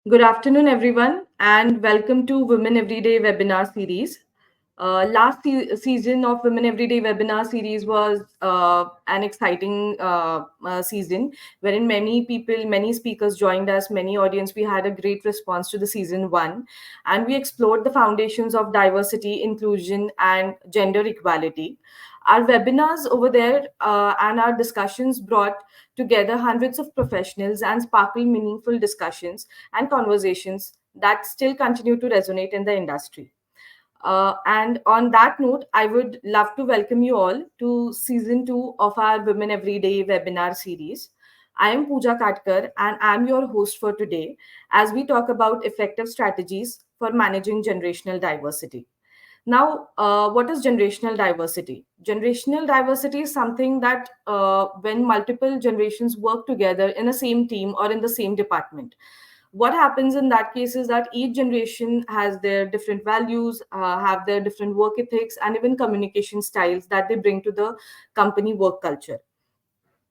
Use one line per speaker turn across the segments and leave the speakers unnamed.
Good afternoon, everyone, and welcome to Women Everyday webinar series. Last season of Women Everyday webinar series was an exciting season wherein many people, many speakers joined us, many audience. We had a great response to the season one, and we explored the foundations of diversity, inclusion, and gender equality. Our webinars over there and our discussions brought together hundreds of professionals and sparkled meaningful discussions and conversations that still continue to resonate in the industry. And on that note, I would love to welcome you all to season two of our Women Everyday webinar series. I am Pooja Katkar and I'm your host for today as we talk about effective strategies for managing generational diversity. Now, what is generational diversity? Generational diversity is something that when multiple generations work together in a same team or in the same department, what happens in that case is that each generation has their different values, have their different work ethics, and even communication styles that they bring to the company work culture.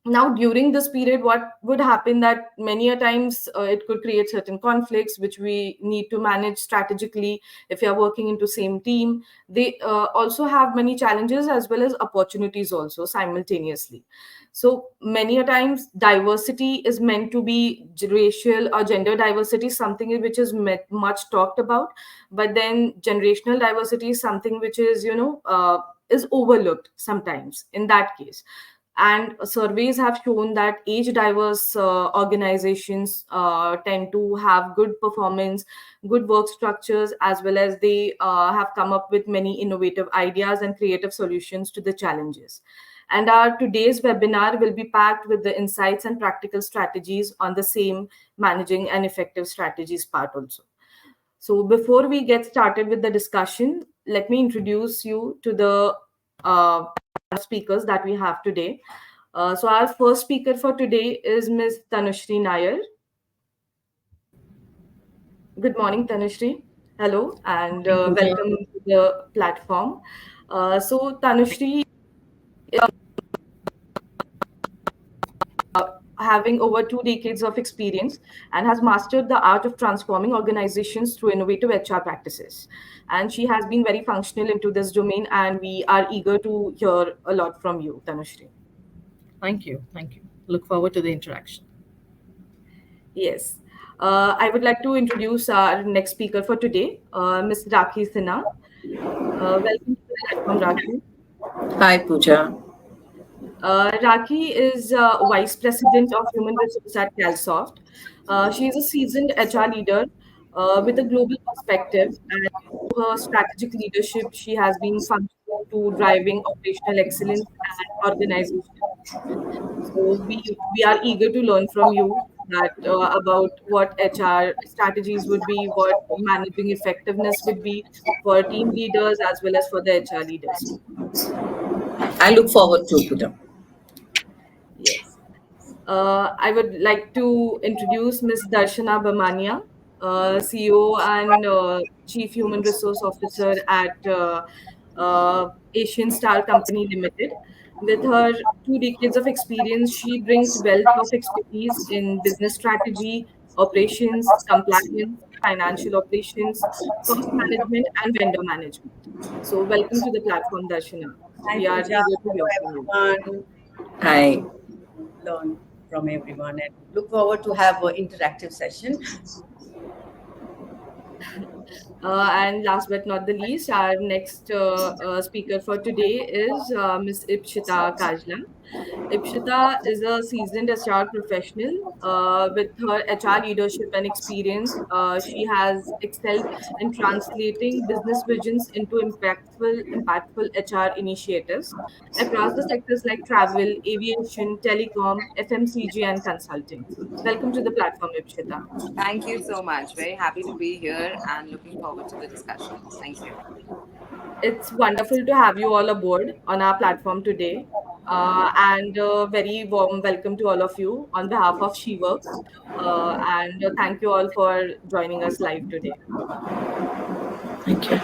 Now during this period, what would happen that many a times it could create certain conflicts which we need to manage strategically. If you are working into same team, they also have many challenges as well as opportunities also simultaneously. So many a times diversity is meant to be racial or gender diversity, something which is much talked about, but then generational diversity is something which is is overlooked sometimes in that case. And surveys have shown that age diverse organizations tend to have good performance, good work structures, as well as they have come up with many innovative ideas and creative solutions to the challenges. And our today's webinar will be packed with the insights and practical strategies on the same managing and effective strategies part also. So before we get started with the discussion, let me introduce you to the uh, speakers that we have today. So our first speaker for today is Ms. Tanushri Nair. Good morning, Tanushri. Hello, and
Morning, Pooja.
welcome to the platform. So Tanushri, having over 2 decades of experience and has mastered the art of transforming organizations through innovative HR practices. And she has been very functional into this domain, and we are eager to hear a lot from you, Tanushri.
Thank you. Thank you. Look forward to the interaction.
Yes. I would like to introduce our next speaker for today, Ms. Rakhi Sinha. Welcome to the platform, Rakhi.
Hi, Pooja.
Rakhi is Vice President of Human Resource at Calsoft. She is a seasoned HR leader with a global perspective, and through her strategic leadership, she has been functional to driving operational excellence and organization. So we are eager to learn from you that about what HR strategies would be, what managing effectiveness would be for team leaders as well as for the HR leaders.
I look forward to Pooja.
Yes. I would like to introduce Ms. Darshana Bamania, CEO and Chief Human Resource Officer at Asian Star Company Limited. With her 2 decades of experience, she brings wealth of expertise in business strategy, operations, compliance, financial operations, cost management, and vendor management. So, welcome to the platform, Darshana.
Hi,
We are
Pooja.
eager to hear
Hello,
from you.
everyone.
Hi.
Learn from everyone and look forward to have an interactive session.
And last but not the least, our next speaker for today is Ms. Ipshita Kajla. Ipshita is a seasoned HR professional with her HR leadership and experience. She has excelled in translating business visions into impactful HR initiatives across the sectors like travel, aviation, telecom, FMCG, and consulting. Welcome to the platform, Ipshita.
Thank you so much. Very happy to be here and looking forward to the discussions. Thank you.
It's wonderful to have you all aboard on our platform today. And very warm welcome to all of you on behalf of SheWorks. And thank you all for joining us live today.
Thank you.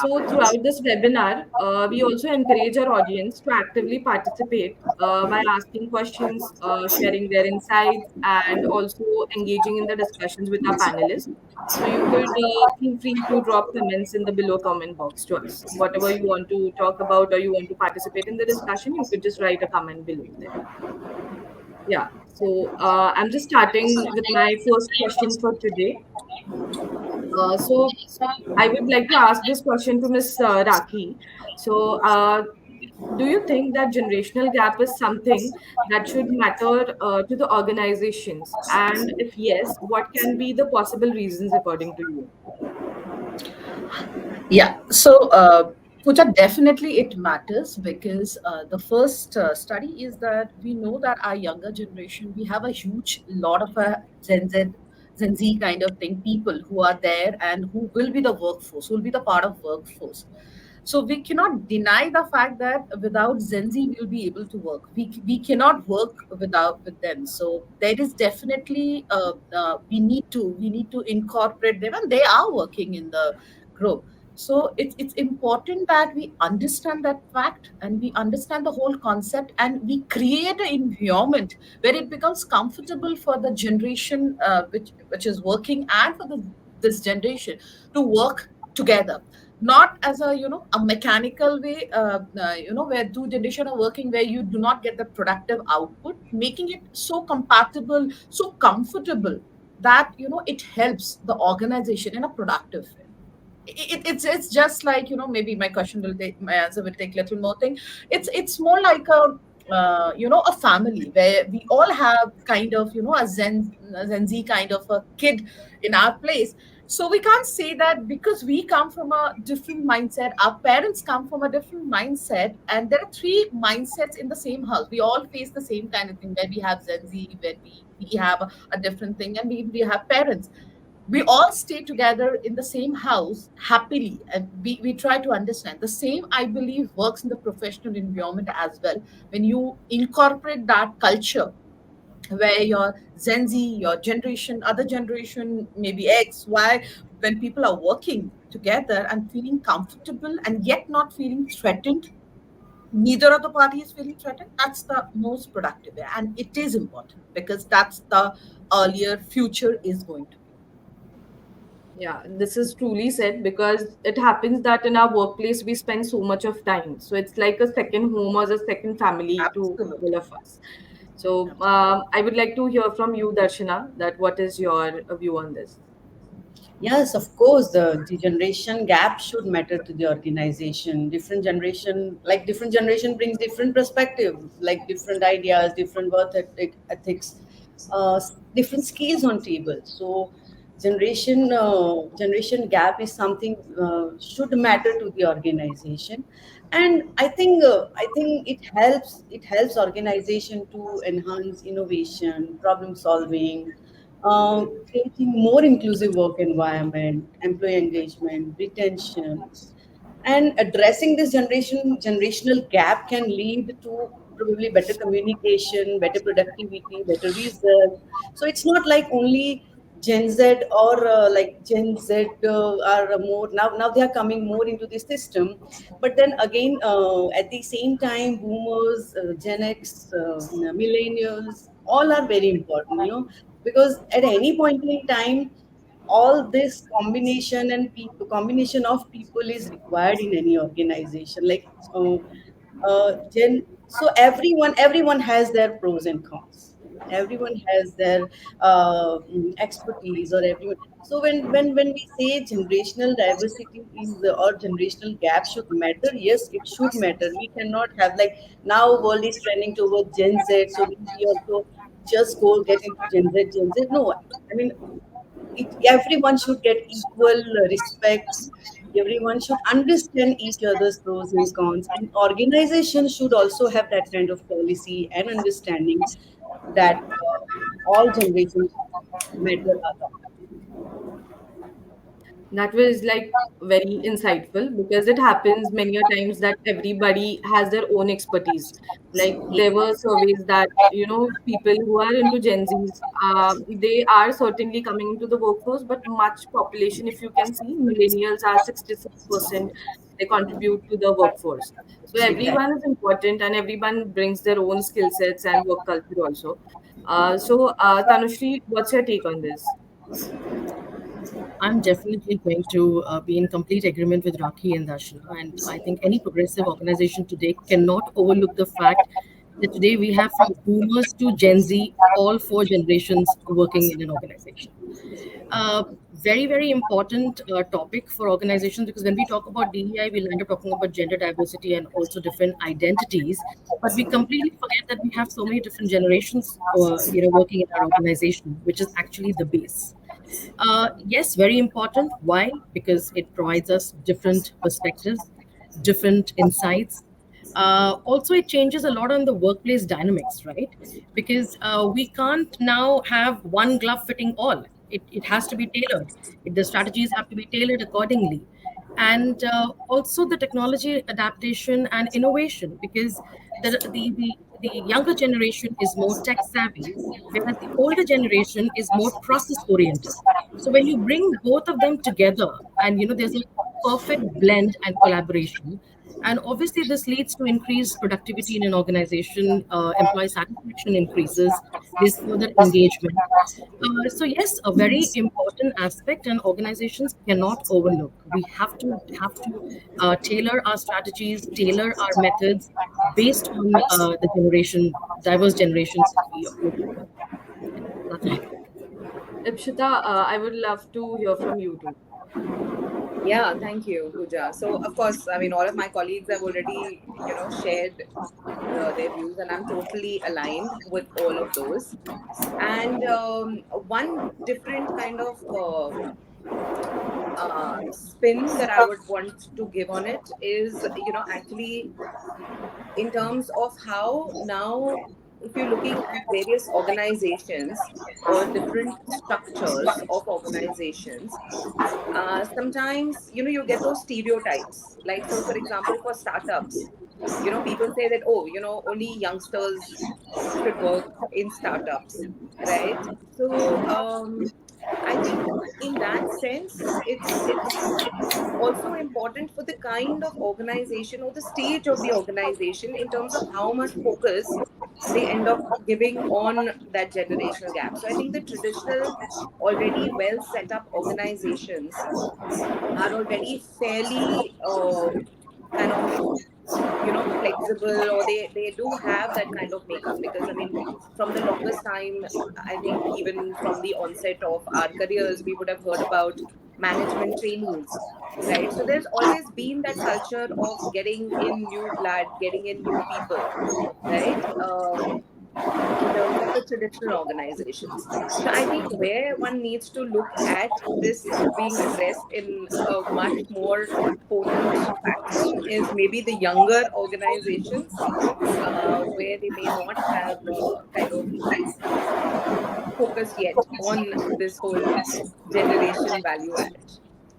So throughout this webinar, we also encourage our audience to actively participate by asking questions, sharing their insights, and also engaging in the discussions with our panelists. So you could feel free to drop comments in the below comment box to us. Whatever you want to talk about or you want to participate in the discussion, you could just write a comment below there. Yeah. So I'm just starting with my first question for today. So I would like to ask this question to Miss Rakhi. So, do you think that generational gap is something that should matter to the organizations? And if yes, what can be the possible reasons according to you?
Yeah. So, Pooja, definitely it matters because the first study is that we know that our younger generation, we have a huge lot of Gen Z kind of thing, people who are there and who will be the workforce, who will be the part of workforce. So we cannot deny the fact that without Gen Z, we'll be able to work. We cannot work without with them. So there is definitely we need to incorporate them, and they are working in the group. So it's important that we understand that fact and we understand the whole concept and we create an environment where it becomes comfortable for the generation which is working and for this generation to work together, not as a a mechanical way, where two generation are working where you do not get the productive output, making it so compatible, so comfortable that it helps the organization in a productive way. It's just like maybe my question will take my answer will take little more thing. It's more like a family where we all have kind of a Gen Z kind of a kid in our place. So we can't say that because we come from a different mindset, our parents come from a different mindset, and there are three mindsets in the same house. We all face the same kind of thing where we have Gen Z, where we have a different thing, and we have parents. We all stay together in the same house happily, and we try to understand the same. I believe works in the professional environment as well. When you incorporate that culture where your Gen Z, your generation, other generation, maybe X, Y, when people are working together and feeling comfortable and yet not feeling threatened, neither of the party is feeling threatened, that's the most productive way. And it is important because that's the earlier future is going to be.
Yeah, this is truly said because it happens that in our workplace we spend so much of time. So it's like a second home or a second family to
Absolutely.
all of us. So
Absolutely.
I would like to hear from you, Darshana, that what is your view on this?
Yes, of course, the generation gap should matter to the organization. Different generation brings different perspective, like different ideas, different ethics, different skills on table. So generation gap is something should matter to the organization. And I think it helps organization to enhance innovation, problem solving, creating more inclusive work environment, employee engagement, retention, and addressing this generational gap can lead to probably better communication, better productivity, better results. So it's not like only Gen Z or like Gen Z are more now they are coming more into the system, but then again at the same time boomers, Gen X, millennials, all are very important, because at any point in time all this combination of people is required in any organization, like gen so everyone has their pros and cons, everyone has their expertise, or everyone. So when we say generational diversity is or generational gap should matter, yes, it should matter. We cannot have like now world is trending towards Gen Z, so we also just go get into Gen Z. No, I mean everyone should get equal respect. Everyone should understand each other's pros and cons, and organizations should also have that kind of policy and understanding that all generations matter a lot.
That was like very insightful because it happens many a times that everybody has their own expertise. Like there were surveys that people who are into Gen Zs, they are certainly coming into the workforce, but much population, if you can see, millennials are 66%. They contribute to the workforce. So
Exactly.
everyone is important, and everyone brings their own skill sets and work culture also. Tanushri, what's your take on this?
I'm definitely going to be in complete agreement with Rakhi and Darshana. And I think any progressive organization today cannot overlook the fact that today we have from boomers to Gen Z, all four generations working in an organization. Uh, Very, very important topic for organizations, because when we talk about DEI, we land up talking about gender diversity and also different identities. But we completely forget that we have so many different generations, working in our organization, which is actually the base. Yes, very important. Why? Because it provides us different perspectives, different insights. Also, it changes a lot on the workplace dynamics, right? Because we can't now have one glove fitting all. It has to be tailored. The strategies have to be tailored accordingly. And also the technology adaptation and innovation, because the younger generation is more tech savvy, whereas the older generation is more process oriented. So when you bring both of them together, and there's a perfect blend and collaboration, and obviously this leads to increased productivity in an organization, employee satisfaction increases, there's further engagement. So yes, a very important aspect, and organizations cannot overlook. We have to tailor our strategies, tailor our methods based on the diverse generations that we are working with. Yeah, that's my take.
Ipshita, I would love to hear from you too.
Yeah, thank you, Pooja. So, of course, I mean, all of my colleagues have already, shared their views, and I'm totally aligned with all of those. And one different kind of spin that I would want to give on it is, actually in terms of how now, if you're looking at various organizations or different structures of organizations, sometimes you get those stereotypes. Like, so for example, for startups, people say that, oh, only youngsters should work in startups, right? So I think in that sense, it's also important for the kind of organization or the stage of the organization in terms of how much focus they end up giving on that generational gap. So I think the traditional, already well set up organizations are already fairly kind of flexible, or they do have that kind of makeup. Because I mean, from the longest time, I think even from the onset of our careers, we would have heard about management trainees, right? So there's always been that culture of getting in new blood, getting in new people, right? In terms of the traditional organizations. So I think where one needs to look at this being addressed in a much more potent fashion is maybe the younger organizations, where they may not have kind of focused yet on this whole generation value add.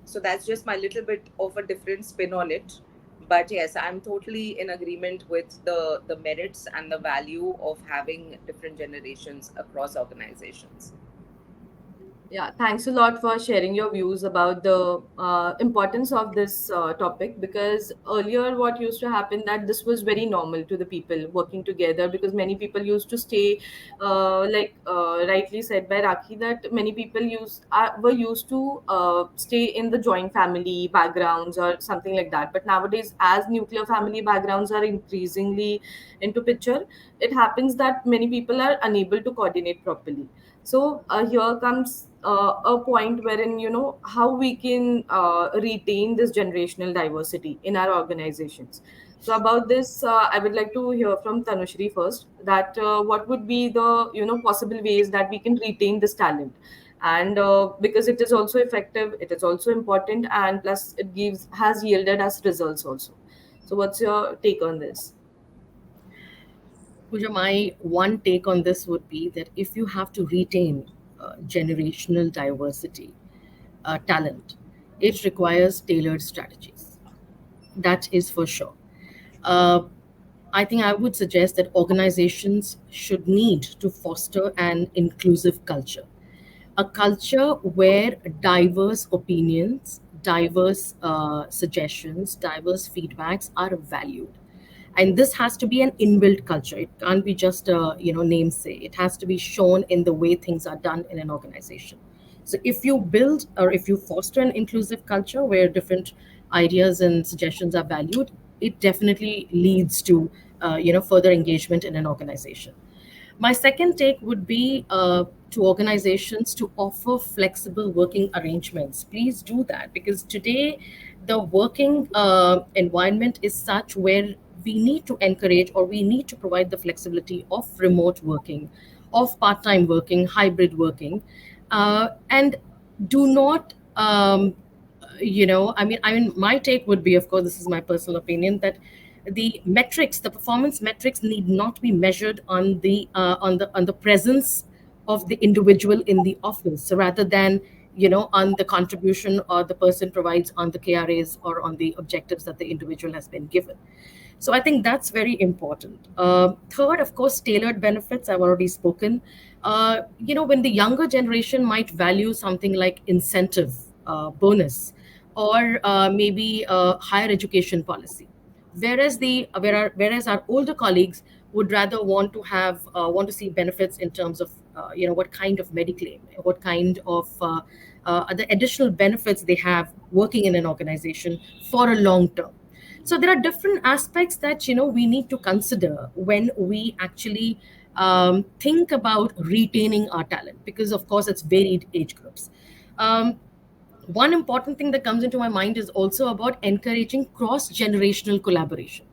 So that's just my little bit of a different spin on it. But yes, I'm totally in agreement with the merits and the value of having different generations across organizations.
Yeah, thanks a lot for sharing your views about the importance of this topic, because earlier what used to happen that this was very normal to the people working together, because many people used to stay, rightly said by Rakhi, that many people were used to stay in the joint family backgrounds or something like that. But nowadays, as nuclear family backgrounds are increasingly into picture, it happens that many people are unable to coordinate properly. So here comes a point wherein how we can retain this generational diversity in our organizations. So about this, I would like to hear from Tanushri first. That what would be the possible ways that we can retain this talent, and because it is also effective, it is also important, and plus it gives has yielded us results also. So what's your take on this?
Pooja, my one take on this would be that if you have to retain generational diversity, talent, it requires tailored strategies. That is for sure. Uh, I think I would suggest that organizations should need to foster an inclusive culture, a culture where diverse opinions, diverse suggestions, diverse feedbacks are valued. And this has to be an inbuilt culture. It can't be just a namesake. It has to be shown in the way things are done in an organization. So if you build or if you foster an inclusive culture where different ideas and suggestions are valued, it definitely leads to further engagement in an organization. My second take would be to organizations to offer flexible working arrangements. Please do that, because today the working environment is such where we need to encourage or we need to provide the flexibility of remote working, of part time working, hybrid working, and do not. My take would be, of course, this is my personal opinion, that the metrics, the performance metrics, need not be measured on the presence of the individual in the office, so rather than on the contribution or the person provides on the KRAs or on the objectives that the individual has been given. So I think that's very important. Third, of course, tailored benefits. I've already spoken. When the younger generation might value something like incentive, bonus, or maybe higher education policy, whereas our older colleagues would rather want to see benefits in terms of what kind of mediclaim, what kind of other additional benefits they have working in an organization for a long term. So there are different aspects that we need to consider when we actually think about retaining our talent, because of course it's varied age groups. um, One important thing that comes into my mind is also about encouraging cross generational collaboration.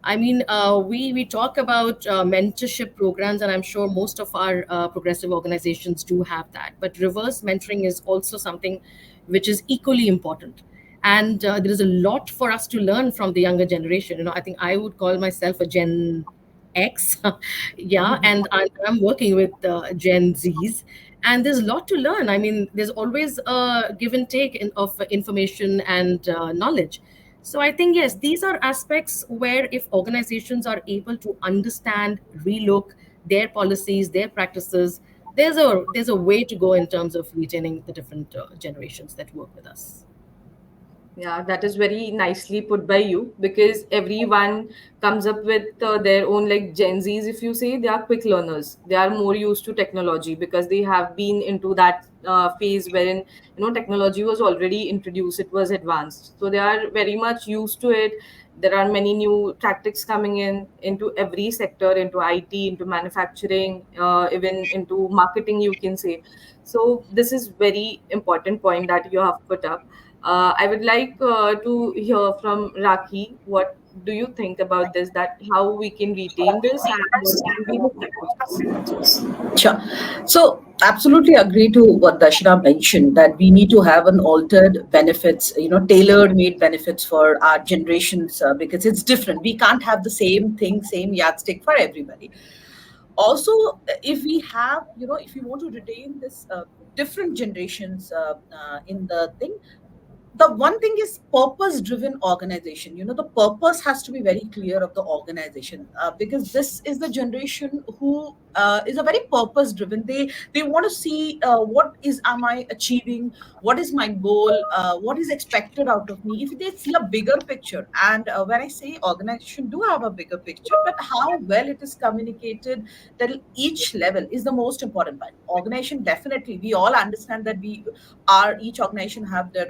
I mean, we talk about mentorship programs, and I'm sure most of our progressive organizations do have that. But reverse mentoring is also something which is equally important. And there is a lot for us to learn from the younger generation. I think I would call myself a Gen X, yeah, and I'm working with Gen Zs, and there's a lot to learn. I mean, there's always a give and take of information and knowledge. So I think, yes, these are aspects where if organizations are able to understand, relook their policies, their practices, there's a way to go in terms of retaining the different generations that work with us.
Yeah, that is very nicely put by you, because everyone comes up with their own, like Gen Zs, if you say, they are quick learners. They are more used to technology because they have been into that phase wherein technology was already introduced, it was advanced. So they are very much used to it. There are many new tactics coming in into every sector, into IT, into manufacturing, even into marketing, you can say. So this is very important point that you have put up. I would like to hear from Rakhi. What do you think about this? That how we can retain this and what can be the strategies?
Sure. So, absolutely agree to what Darshana mentioned, that we need to have an altered benefits, tailored made benefits for our generations, because it's different. We can't have the same thing, same yardstick for everybody. Also, if we have, if we want to retain this different generations in the thing, the one thing is purpose driven organization. The purpose has to be very clear of the organization, because this is the generation who is a very purpose driven. They want to see, what is am I achieving, what is my goal, what is expected out of me, if they see a bigger picture. And when I say organization do have a bigger picture, but how well it is communicated, that each level is the most important part. Organization, definitely we all understand that we are, each organization have their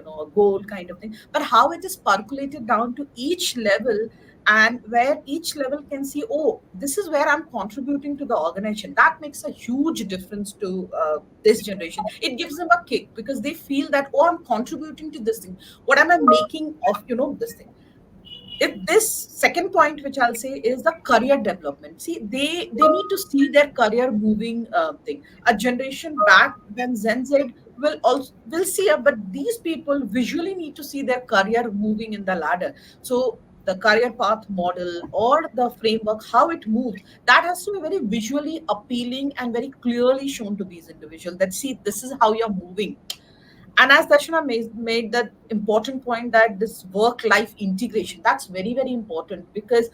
a goal kind of thing, but how it is percolated down to each level, and where each level can see, oh, this is where I'm contributing to the organization, that makes a huge difference to this generation. It gives them a kick because they feel that, oh, I'm contributing to this thing, what am I making of this thing. If this second point which I'll say is the career development, see, they need to see their career moving thing. A generation back when Gen Z will see, but these people visually need to see their career moving in the ladder. So the career path model or the framework, how it moves, that has to be very visually appealing and very clearly shown to these individuals, that see, this is how you're moving. And as Darshana made that important point, that this work life integration, that's very, very important, because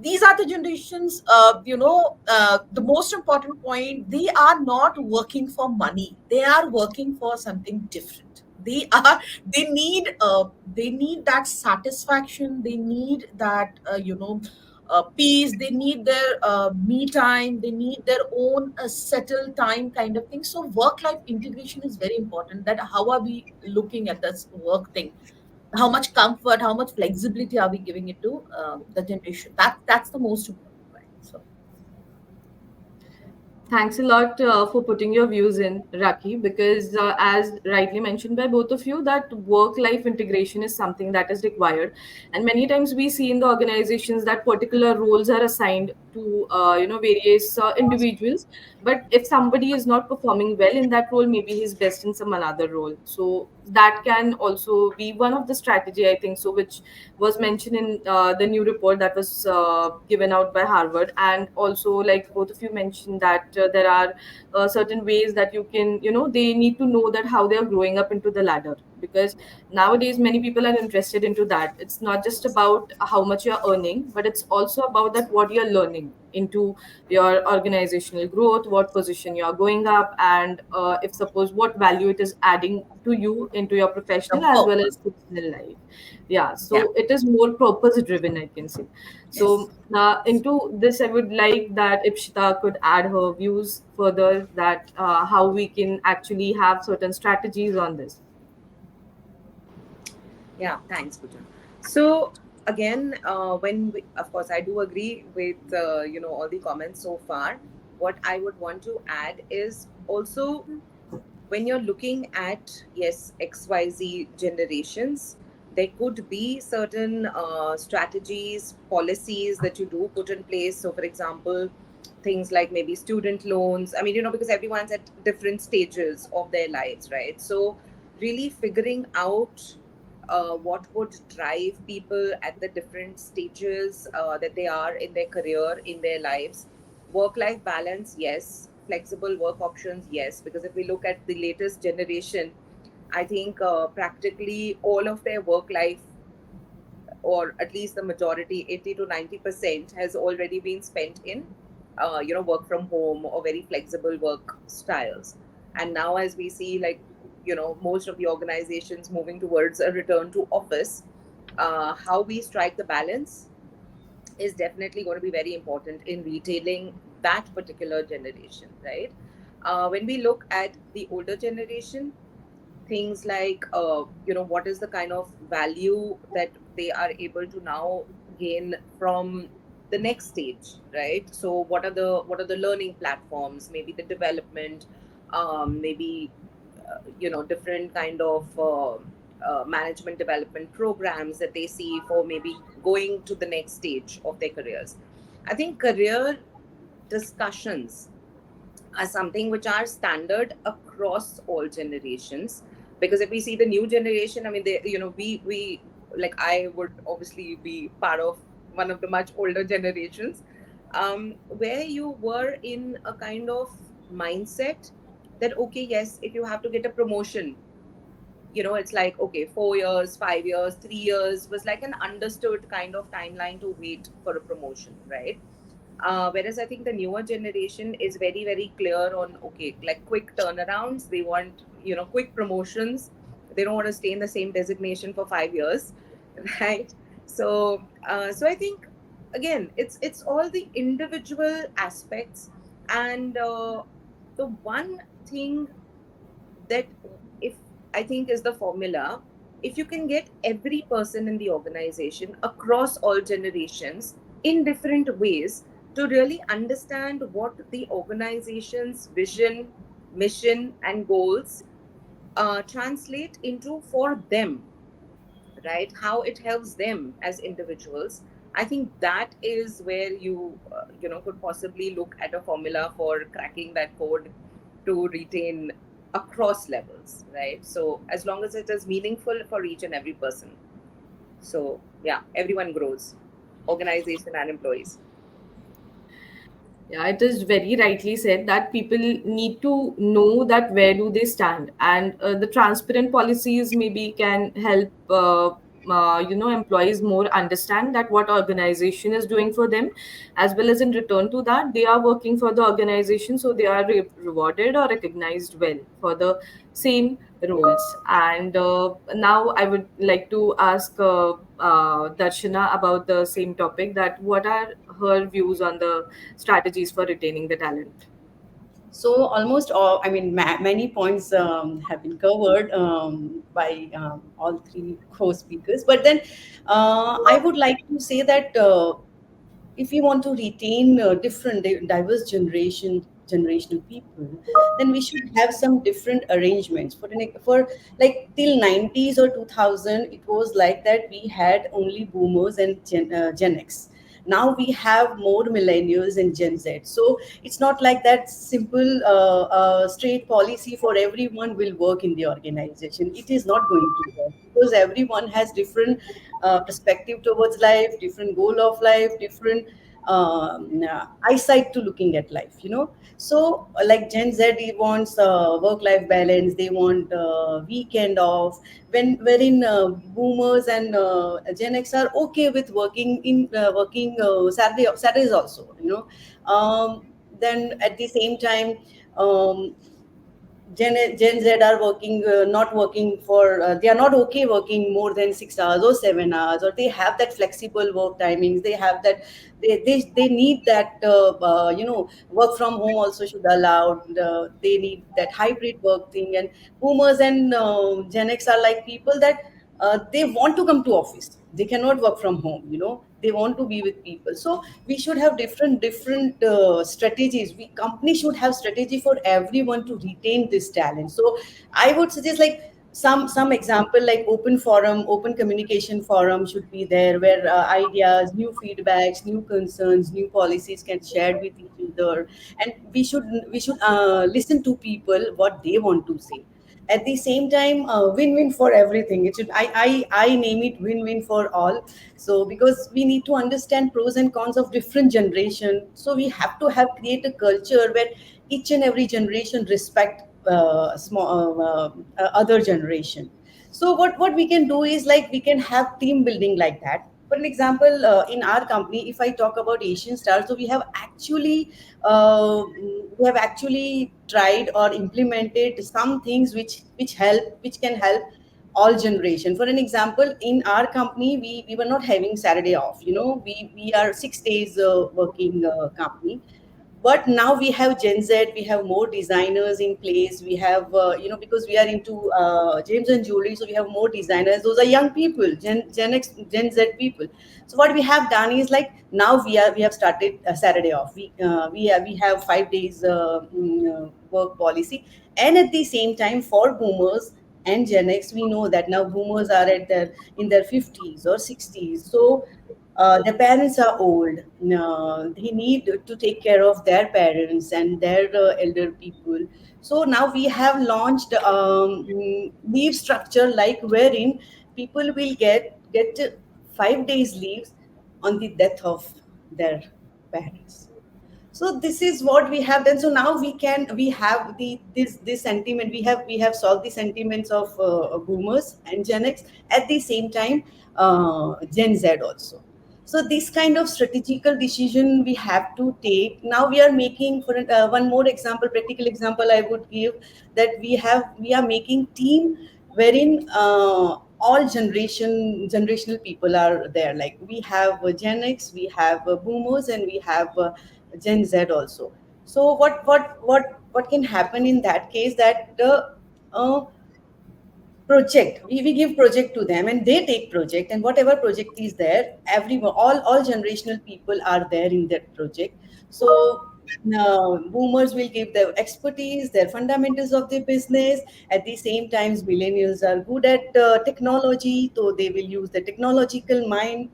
these are the generations, the most important point, they are not working for money, they are working for something different. They need that satisfaction, they need that peace, they need their me time, they need their own settled time kind of thing. So work life integration is very important, that how are we looking at this work thing, how much comfort, how much flexibility are we giving it to the generation. That's the most important point. So
Thanks a lot for putting your views in, Rakhi, because as rightly mentioned by both of you, that work-life integration is something that is required, and many times we see in the organizations that particular roles are assigned to various individuals. But if somebody is not performing well in that role, maybe he's best in some another role. So that can also be one of the strategy, I think, so which was mentioned in the new report that was given out by Harvard. And also, like both of you mentioned, that there are certain ways that you can, they need to know that how they are growing up into the ladder, because nowadays many people are interested into that. It's not just about how much you're earning, but it's also about that what you're learning into your organizational growth, what position you are going up, and if suppose what value it is adding to you into your
the
professional as well as
purpose.
personal life. Yeah,
Yeah.
so it is more purpose driven, I can say.
Yes.
So into this, I would like that Ipshita could add her views further, that how we can actually have certain strategies on this.
Yeah, thanks, Pujan. So again, of course, I do agree with all the comments so far. What I would want to add is also, when you're looking at, yes, XYZ generations, there could be certain strategies, policies that you do put in place. So for example, things like maybe student loans, I mean, because everyone's at different stages of their lives, right? So really figuring out what would drive people at the different stages that they are in their career, in their lives. Work life balance, yes. Flexible work options, yes. Because if we look at the latest generation, I think practically all of their work life, or at least the majority, 80 to 90%, has already been spent in work from home or very flexible work styles. And now, as we see, like, most of the organizations moving towards a return to office, how we strike the balance is definitely going to be very important in retailing that particular generation, right? When we look at the older generation, things like what is the kind of value that they are able to now gain from the next stage, right? So what are the learning platforms, maybe the development, maybe different kind of management development programs that they see for maybe going to the next stage of their careers. I think career discussions are something which are standard across all generations. Because if we see the new generation, I mean, they, we like, I would obviously be part of one of the much older generations, where you were in a kind of mindset that, okay, yes, if you have to get a promotion, it's like, okay, 4 years, 5 years, 3 years was like an understood kind of timeline to wait for a promotion, right? Whereas I think the newer generation is very, very clear on, okay, like quick turnarounds. They want, quick promotions. They don't want to stay in the same designation for 5 years, right? So I think, again, it's all the individual aspects. And the one thing that, if I think, is the formula, if you can get every person in the organization across all generations in different ways to really understand what the organization's vision, mission, and goals translate into for them, right? How it helps them as individuals. I think that is where you could possibly look at a formula for cracking that code to retain across levels, right? So as long as it is meaningful for each and every person. So yeah, everyone grows, organization and employees.
Yeah, it is very rightly said that people need to know that where do they stand, and the transparent policies maybe can help employees more understand that what organization is doing for them, as well as in return to that they are working for the organization, so they are rewarded or recognized well for the same roles. And now I would like to ask Darshana about the same topic, that what are her views on the strategies for retaining the talent.
So almost all, I mean, many points have been covered by all three co-speakers. But then I would like to say that if we want to retain different diverse generational people, then we should have some different arrangements for like till 90s or 2000 it was like that we had only boomers and Gen X. Now we have more millennials and Gen Z. So it's not like that simple straight policy for everyone will work in the organization. It is not going to work because everyone has different perspective towards life, different goal of life, different eyesight to looking at life, you know. So like Gen Z, he wants work life balance, they want weekend off, wherein boomers and Gen X are okay with working Saturdays also, you know. Then at the same time, um, Gen Z are working, not working for, they are not okay working more than 6 hours or 7 hours, or they have that flexible work timings. They have that, they need that, work from home also should allow. They need that hybrid work thing. And boomers and Gen X are like people that they want to come to office. They cannot work from home, you know. They want to be with people. So we should have different strategies. We company should have strategy for everyone to retain this talent. So I would suggest like some example like open forum, open communication forum should be there, where ideas, new feedbacks, new concerns, new policies can shared with each other. And we should listen to people what they want to say. At the same time, win-win for everything. It should, I name it win-win for all. So because we need to understand pros and cons of different generation, so we have to have create a culture where each and every generation respect other generation. So what we can do is like we can have team building like that. For an example, in our company, if I talk about Asian Star, so we have actually tried or implemented some things which can help all generation. For an example, in our company, we were not having Saturday off. You know, we are 6 days working company. But now we have Gen Z, we have more designers in place. We have because we are into James and Jewelry, so we have more designers. Those are young people, Gen X, Gen Z people. So what we have done is like now we have started Saturday off. We have 5 days work policy. And at the same time, for boomers and Gen X, we know that now boomers are in their 50s or 60s. So their parents are old. They need to take care of their parents and their elder people. So now we have launched leave structure, like wherein people will get 5 days leaves on the death of their parents. So this is what we have done. So now we have this sentiment. We have solved the sentiments of boomers and Gen X, at the same time Gen Z also. So this kind of strategical decision we have to take. Now we are making, for one more example, practical example I would give, that we are making team wherein all generational people are there. Like we have Gen X, we have boomers, and we have Gen Z also. So what can happen in that case, that the project, we give project to them and they take project, and whatever project is there, everyone, all generational people are there in that project. So boomers will give their expertise, their fundamentals of their business. At the same times, millennials are good at technology, so they will use the technical mind,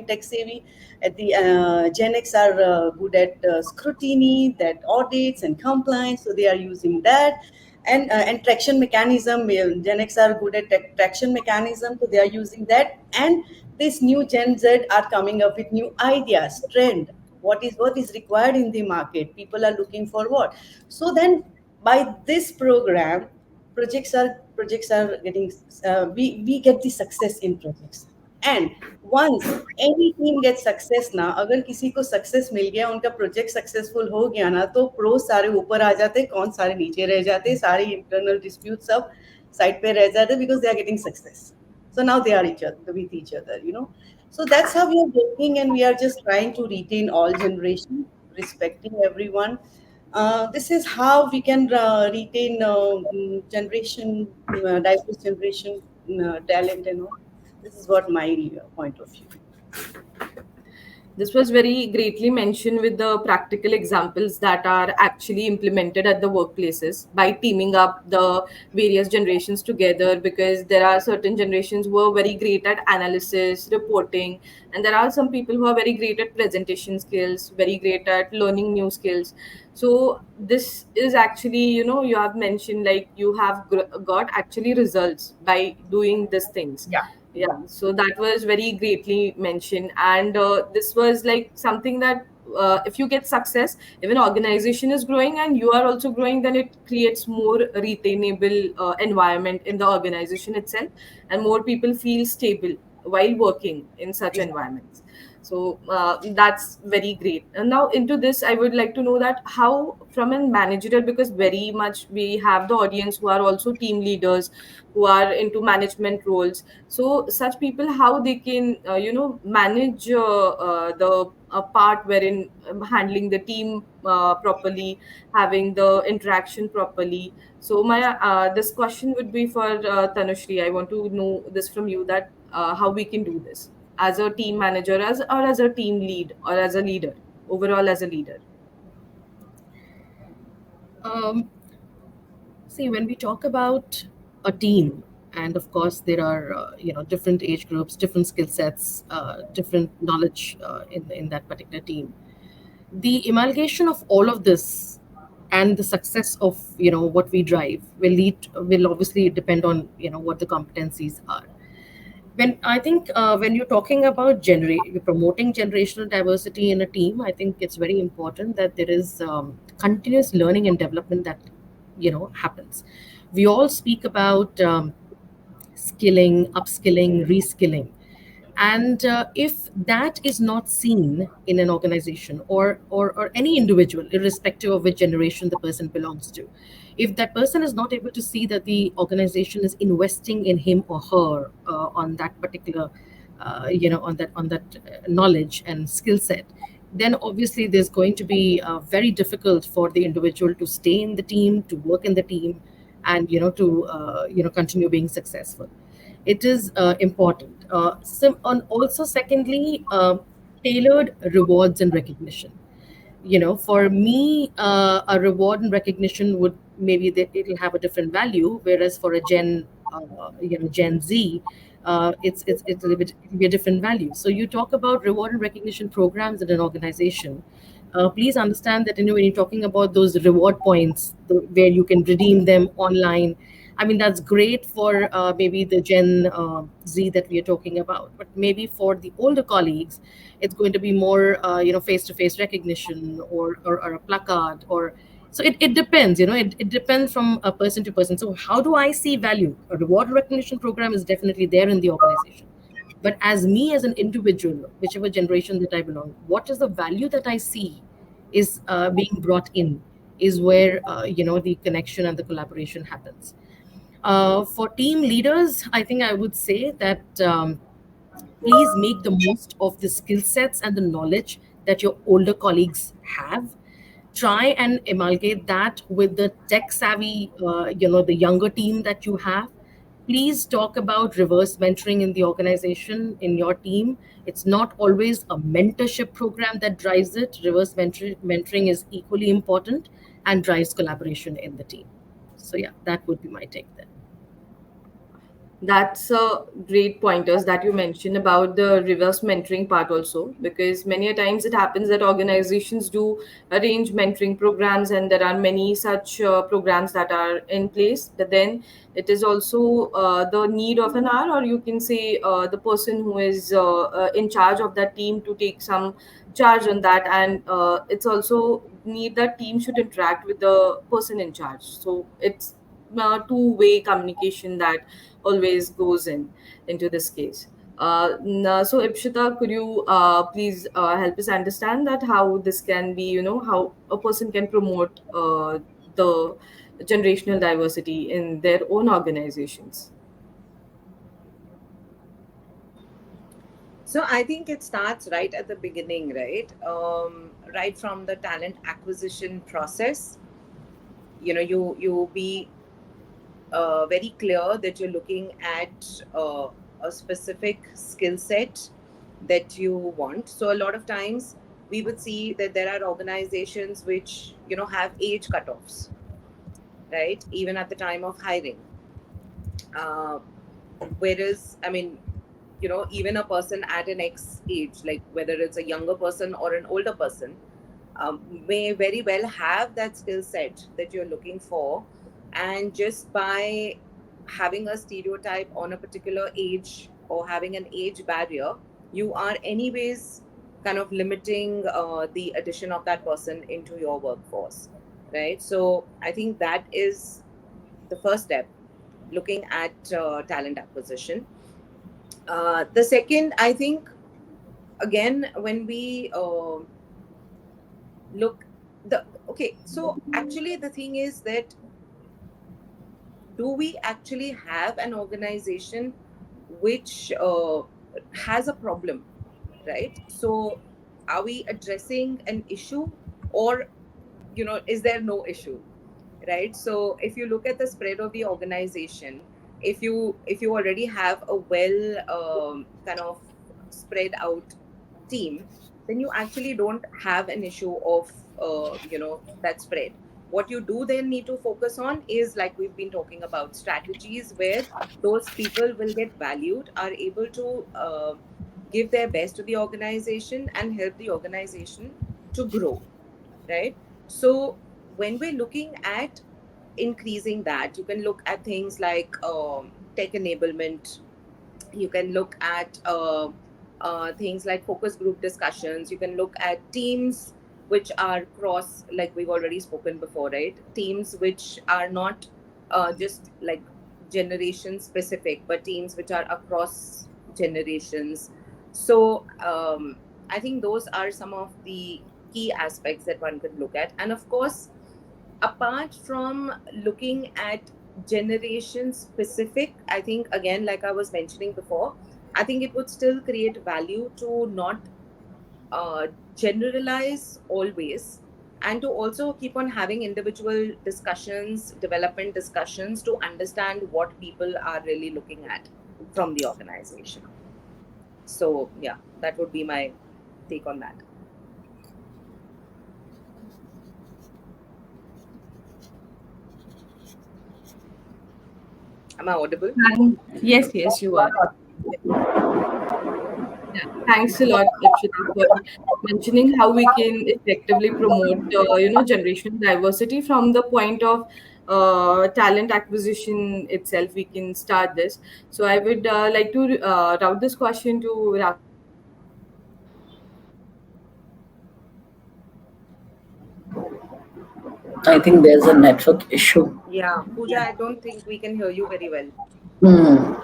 tech savvy. At the Gen X are good at scrutiny, that audits and compliance, so they are using that. And traction mechanism, Gen X are good at traction mechanism, so they are using that. And this new Gen Z are coming up with new ideas, trend. what is required in the market, people are looking for what. So then by this program, projects are getting, we get the success in projects. And once any team gets success ना, अगर किसी को success मिल गया, उनका project successful हो गया ना, तो प्रो सारे ऊपर आ जाते, कौन सारे नीचे रह जाते, सारे इंटरनल डिस्प्यूट सब साइड पे रह जाते, because they are getting success. So now they are each other with each other, you know. So that's how we are working, and we are just trying to retain all generations, respecting everyone. This is how we can retain diverse generation talent and all. This is what my point of view.
This was very greatly mentioned with the practical examples that are actually implemented at the workplaces by teaming up the various generations together, because there are certain generations who are very great at analysis, reporting, and there are some people who are very great at presentation skills, very great at learning new skills. So this is actually, you have mentioned like you have got actually results by doing these things.
Yeah.
Yeah, so that was very greatly mentioned, and this was like something that if you get success, if an organization is growing and you are also growing, then it creates more retainable environment in the organization itself, and more people feel stable while working in such
Exactly.
environments. So that's very great. And now into this, I would like to know that how from a managerial, because very much we have the audience who are also team leaders, who are into management roles. So such people, how they can manage the part wherein handling the team properly, having the interaction properly. So my this question would be for Tanushri. I want to know this from you, that how we can do this as a team manager, as a team lead, or as a leader, overall as a leader.
Um, See, when we talk about a team, and of course there are different age groups, different skill sets, different knowledge in that particular team. The amalgamation of all of this and the success of what we drive will obviously depend on what the competencies are. When I think when you're talking about you're promoting generational diversity in a team, I think it's very important that there is continuous learning and development that happens. We all speak about skilling, upskilling, reskilling. And if that is not seen in an organization, or any individual, irrespective of which generation the person belongs to, if that person is not able to see that the organization is investing in him or her on that particular, knowledge and skill set, then obviously there's going to be very difficult for the individual to stay in the team, to work in the team, and to continue being successful. It is important. And also, secondly, tailored rewards and recognition. For me, a reward and recognition would maybe it'll have a different value, whereas for a Gen Z, it'll be a different value. So you talk about reward and recognition programs in an organization. Please understand that when you're talking about those reward points, where you can redeem them online, I mean that's great for maybe the Gen Z that we are talking about, but maybe for the older colleagues, it's going to be more face-to-face recognition, or a placard, or so it depends. It depends from a person to person. So how do I see value? A reward recognition program is definitely there in the organization, but as me as an individual, whichever generation that I belong, what is the value that I see is being brought in, is where the connection and the collaboration happens. For team leaders, I think I would say that please make the most of the skill sets and the knowledge that your older colleagues have. Try and amalgamate that with the tech savvy, the younger team that you have. Please talk about reverse mentoring in the organization, in your team. It's not always a mentorship program that drives it. Reverse mentoring is equally important and drives collaboration in the team. So yeah, that would be my take there.
That's a great pointers that you mentioned about the reverse mentoring part also, because many a times it happens that organizations do arrange mentoring programs, and there are many such programs that are in place. But then it is also the need of an hour, or you can say the person who is in charge of that team to take some charge on that, and it's also need that team should interact with the person in charge. So it's two-way communication that always goes into this case. So Ipshita, could you please help us understand that how this can be, how a person can promote the generational diversity in their own organizations?
So I think it starts right at the beginning, right? Right from the talent acquisition process. You be very clear that you're looking at a specific skill set that you want. So a lot of times we would see that there are organizations which have age cutoffs, right? Even at the time of hiring. Uh, Whereas, I mean, even a person at an X age, like whether it's a younger person or an older person, may very well have that skill set that you're looking for. And just by having a stereotype on a particular age or having an age barrier, you are, anyways, kind of limiting the addition of that person into your workforce, right? So I think that is the first step, looking at talent acquisition. The second, I think, again, when we look the okay, so actually the thing is that, do we actually have an organization which has a problem, right? So are we addressing an issue, or is there no issue, right? So if you look at the spread of the organization, if you already have a well kind of spread out team, then you actually don't have an issue of that spread. What you do then need to focus on is, like we've been talking about, strategies where those people will get valued, are able to give their best to the organization and help the organization to grow, right? So when we're looking at increasing that, you can look at things like tech enablement. You can look at things like focus group discussions. You can look at teams which are cross, like we've already spoken before, right? Teams which are not just like generation specific, but teams which are across generations. So I think those are some of the key aspects that one could look at. And of course, apart from looking at generation specific, I think, again, like I was mentioning before, I think it would still create value to not uh, generalize always, and to also keep on having individual discussions, development discussions, to understand what people are really looking at from the organization. So yeah, that would be my take on that. Am I audible?
Yes, yes, you are. Yeah, thanks a lot, Ipshita, for mentioning how we can effectively promote, generational diversity from the point of talent acquisition itself. We can start this. So I would like to route this question to Rakhi.
I think there's a network issue.
Yeah, Pooja, I don't think we can hear you very well.
Hmm.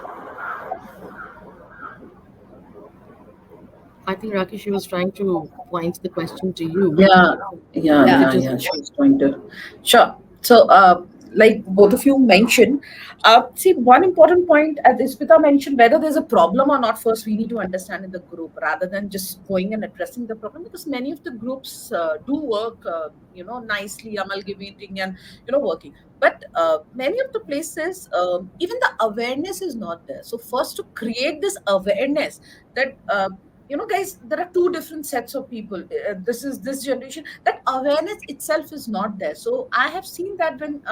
I think Rakesh, she was trying to point the question to you.
Yeah, yeah,
You could
yeah,
just
yeah. She was trying to. Sure. So, like both of you mentioned, see, one important point, as Ispita mentioned, whether there's a problem or not, first we need to understand in the group rather than just going and addressing the problem, because many of the groups do work, nicely, amalgamating and, working. But many of the places, even the awareness is not there. So, first to create this awareness that guys, there are two different sets of people. This is this generation, that awareness itself is not there. So I have seen that when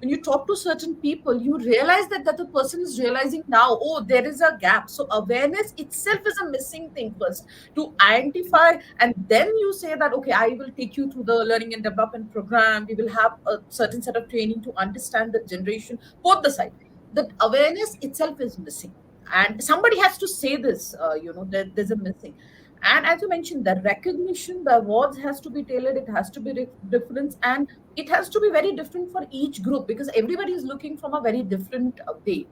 you talk to certain people, you realize that the person is realizing now, oh, there is a gap. So awareness itself is a missing thing first to identify, and then you say that, okay, I will take you through the learning and development program. We will have a certain set of training to understand the generation, both the side. That awareness itself is missing, and somebody has to say this, there's a missing. And as you mentioned, the recognition, the awards has to be tailored, it has to be different, and it has to be very different for each group, because everybody is looking from a very different way.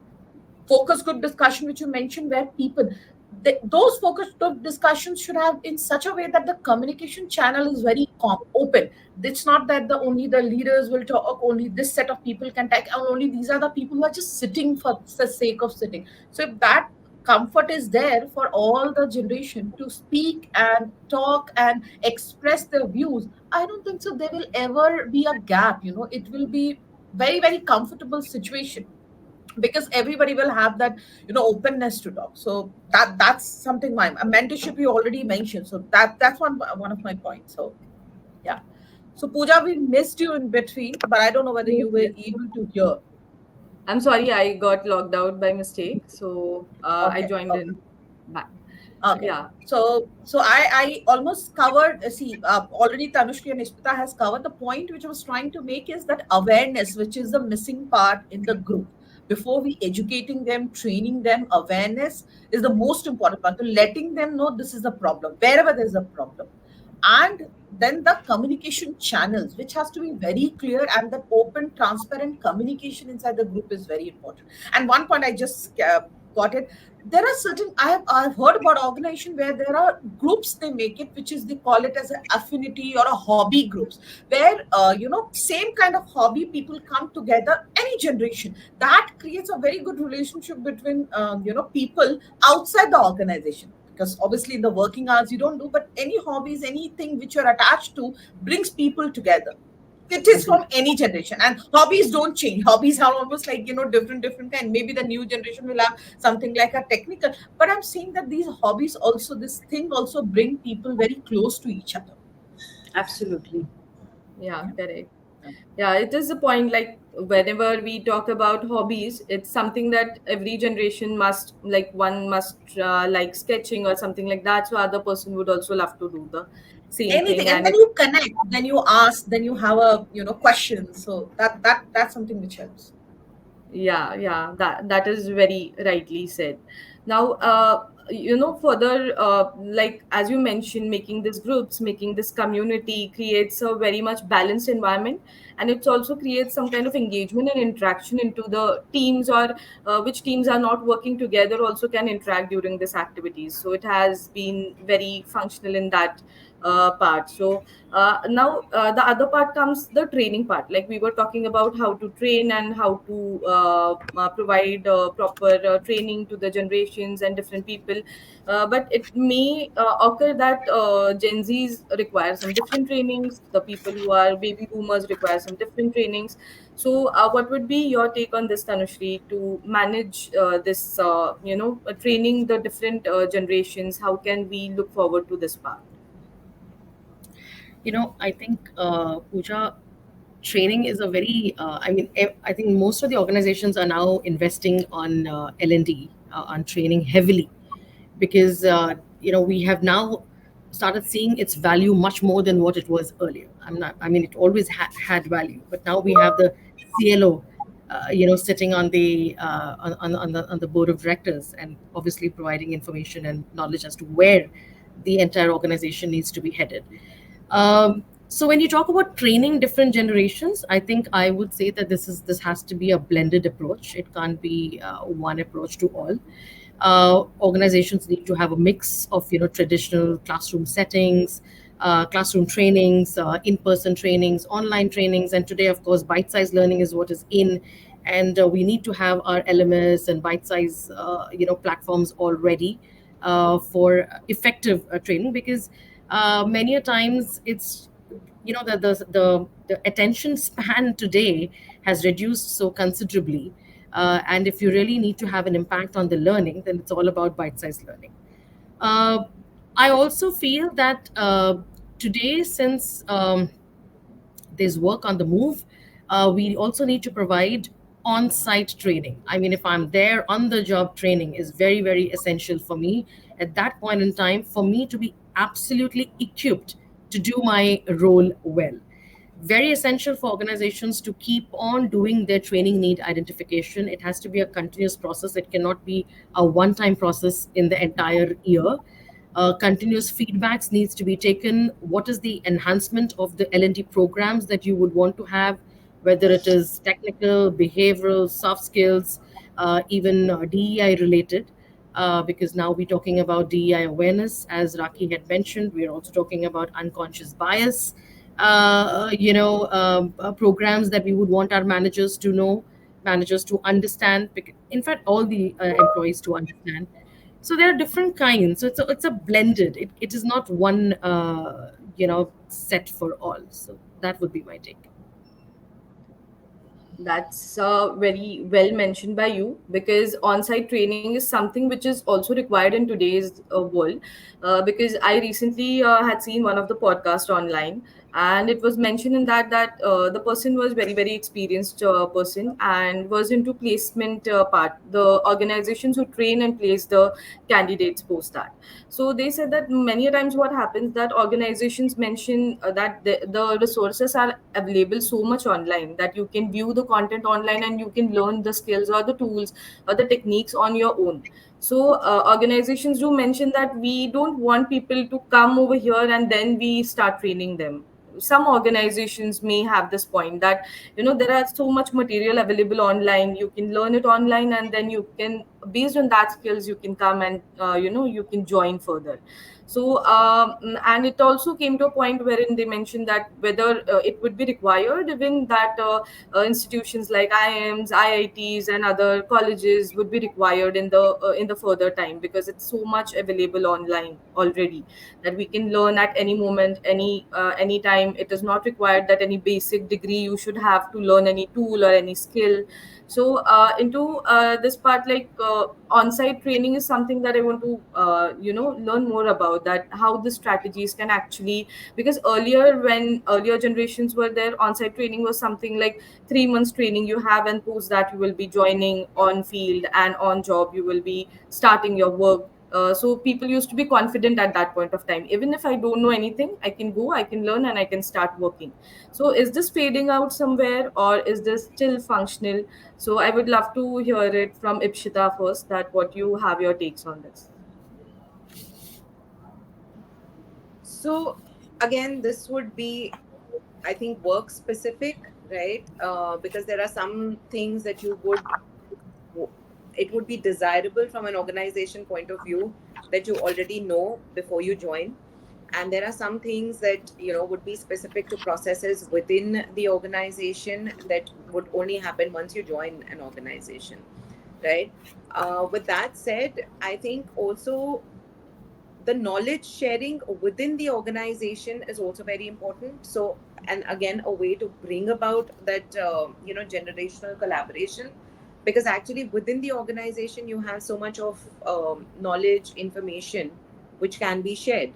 Focus group discussion which you mentioned, where people, those focus group discussions should have in such a way that the communication channel is very open. It's not that the only the leaders will talk, only this set of people can talk, and only these are the people who are just sitting for the sake of sitting. So if that comfort is there for all the generation to speak and talk and express their views, I don't think so there will ever be a gap. It will be very, very comfortable situation, because everybody will have that, openness to talk. So that's something. My mentorship you already mentioned, so that's one of my points. So yeah. So Pooja, we missed you in between, but I don't know whether
Yes,
you were
yes.
able to hear.
I'm sorry, I got logged out by mistake, so I
Okay,
joined
okay,
in back. So
okay.
yeah,
So I almost covered, see, already Tanushri and Ishpita has covered the point which I was trying to make, is that awareness, which is the missing part in the group. Before we educating them, training them, awareness is the most important part, to letting them know this is the problem wherever there's a problem. And then the communication channels, which has to be very clear, and that open, transparent communication inside the group is very important. And one point I just got it. There are certain, I've heard about organization where there are groups, they make it, which is, they call it as an affinity or a hobby groups, where same kind of hobby people come together, any generation. That creates a very good relationship between people outside the organization, because obviously in the working hours you don't do, but any hobbies, anything which you're attached to, brings people together. It is
agree.
from any generation, and hobbies don't change. Hobbies are almost like, different kind. Maybe the new generation will have something like a technical, but I'm saying that these hobbies also, this thing also, bring people very close to each other.
Absolutely.
Yeah,
Yeah.
correct.
Yeah.
Yeah, it is a point, like whenever we talk about hobbies, it's something that every generation must, like one must like sketching or something like that. So other person would also love to do the same
Anything,
thing,
and
and
then
it,
you connect, then you ask, then you have a question. So that's something which helps.
yeah, yeah, that is very rightly said. Now, further, like as you mentioned, making these groups, making this community creates a very much balanced environment, and it also creates some kind of engagement and interaction into the teams, or which teams are not working together also can interact during this activities. So it has been very functional in that part. So now the other part comes the training part, like we were talking about how to train and how to provide proper training to the generations and different people, but it may occur that gen z's require some different trainings, the people who are baby boomers require some different trainings. So what would be your take on this, Tanushri, to manage this training the different generations? How can we look forward to this part?
I think, Pooja, training is a very, I think most of the organizations are now investing on L&D, on training heavily, because we have now started seeing its value much more than what it was earlier. It always had value, but now we have the CLO, sitting on the on the board of directors, and obviously providing information and knowledge as to where the entire organization needs to be headed. So when you talk about training different generations, I think I would say that this has to be a blended approach. It can't be one approach to all. Organizations need to have a mix of traditional classroom settings, classroom trainings, in-person trainings, online trainings, and today, of course, bite-sized learning is what is in, and we need to have our LMS and bite-sized platforms all ready for effective training, because many a times it's the attention span today has reduced so considerably, and if you really need to have an impact on the learning, then it's all about bite-sized learning. uh, I also feel that today, since there's work on the move, we also need to provide on site training. I mean, if I'm there, on the job training is very, very essential for me at that point in time for me to be absolutely equipped to do my role well. Very essential for organizations to keep on doing their training need identification. It has to be a continuous process. It cannot be a one time process in the entire year. Continuous feedbacks needs to be taken. What is the enhancement of the L&D programs that you would want to have, whether it is technical, behavioral, soft skills, even DEI related, because now we're talking about DEI awareness, as Rakhi had mentioned. We're also talking about unconscious bias, programs that we would want our managers to know, managers to understand, in fact, all the employees to understand. So there are different kinds. So it's a blended. It is not one, set for all. So that would be my take.
That's very well mentioned by you, because on-site training is something which is also required in today's world. Because I recently had seen one of the podcast online, and it was mentioned in that the person was very experienced person and was into placement part. The organizations who train and place the candidates post that. So they said that many a times what happens, that organizations mention that the resources are available so much online that you can view the content online and you can learn the skills or the tools or the techniques on your own. So organizations do mention that we don't want people to come over here and then we start training them. Some organizations may have this point that, there are so much material available online, you can learn it online, and then you can, based on that skills, you can come and you can join further. So and it also came to a point wherein they mentioned that whether it would be required, even that institutions like IIMs, IITs, and other colleges would be required in the further time, because it's so much available online already that we can learn at any moment, any time. It is not required that any basic degree you should have to learn any tool or any skill. So into this part, like on-site training is something that I want to learn more about, that how the strategies can actually, because earlier, when earlier generations were there, on-site training was something like 3 months training you have, and post that you will be joining on field, and on job you will be starting your work. So people used to be confident at that point of time, even if I don't know anything, I can go, I can learn, and I can start working. So is this fading out somewhere, or is this still functional? So I would love to hear it from Ipshita first, that what you have your takes on this.
So again, this would be, I think, work specific, right? Because there are some things that it would be desirable from an organization point of view that you already know before you join, and there are some things that would be specific to processes within the organization that would only happen once you join an organization, right? With that said, I think also the knowledge sharing within the organization is also very important. So, and again, a way to bring about that generational collaboration, because actually within the organization you have so much of knowledge, information which can be shared.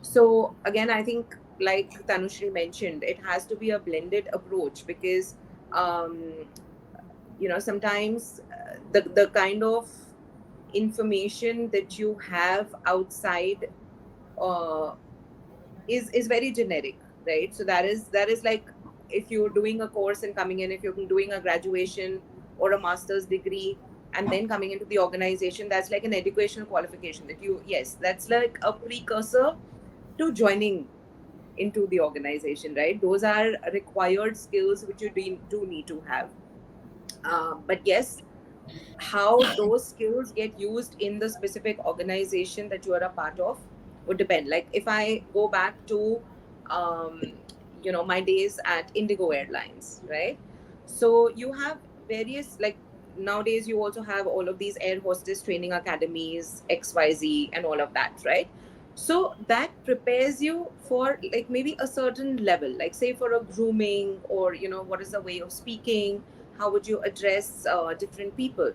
So again, I think, like Tanushri mentioned, it has to be a blended approach, because um, sometimes the kind of information that you have outside uh, is very generic, right? So that is like, if you're doing a course and coming in, if you're doing a graduation or a master's degree and then coming into the organization, that's like an educational qualification that you, yes, that's like a precursor to joining into the organization, right? Those are required skills which you do need to have. But yes, how those skills get used in the specific organization that you are a part of would depend. Like if I go back to um, my days at Indigo Airlines, right? So you have various, like, nowadays you also have all of these air hostess training academies, XYZ, and all of that, right? So that prepares you for, like, maybe a certain level, like say for a grooming, or what is the way of speaking, how would you address different people.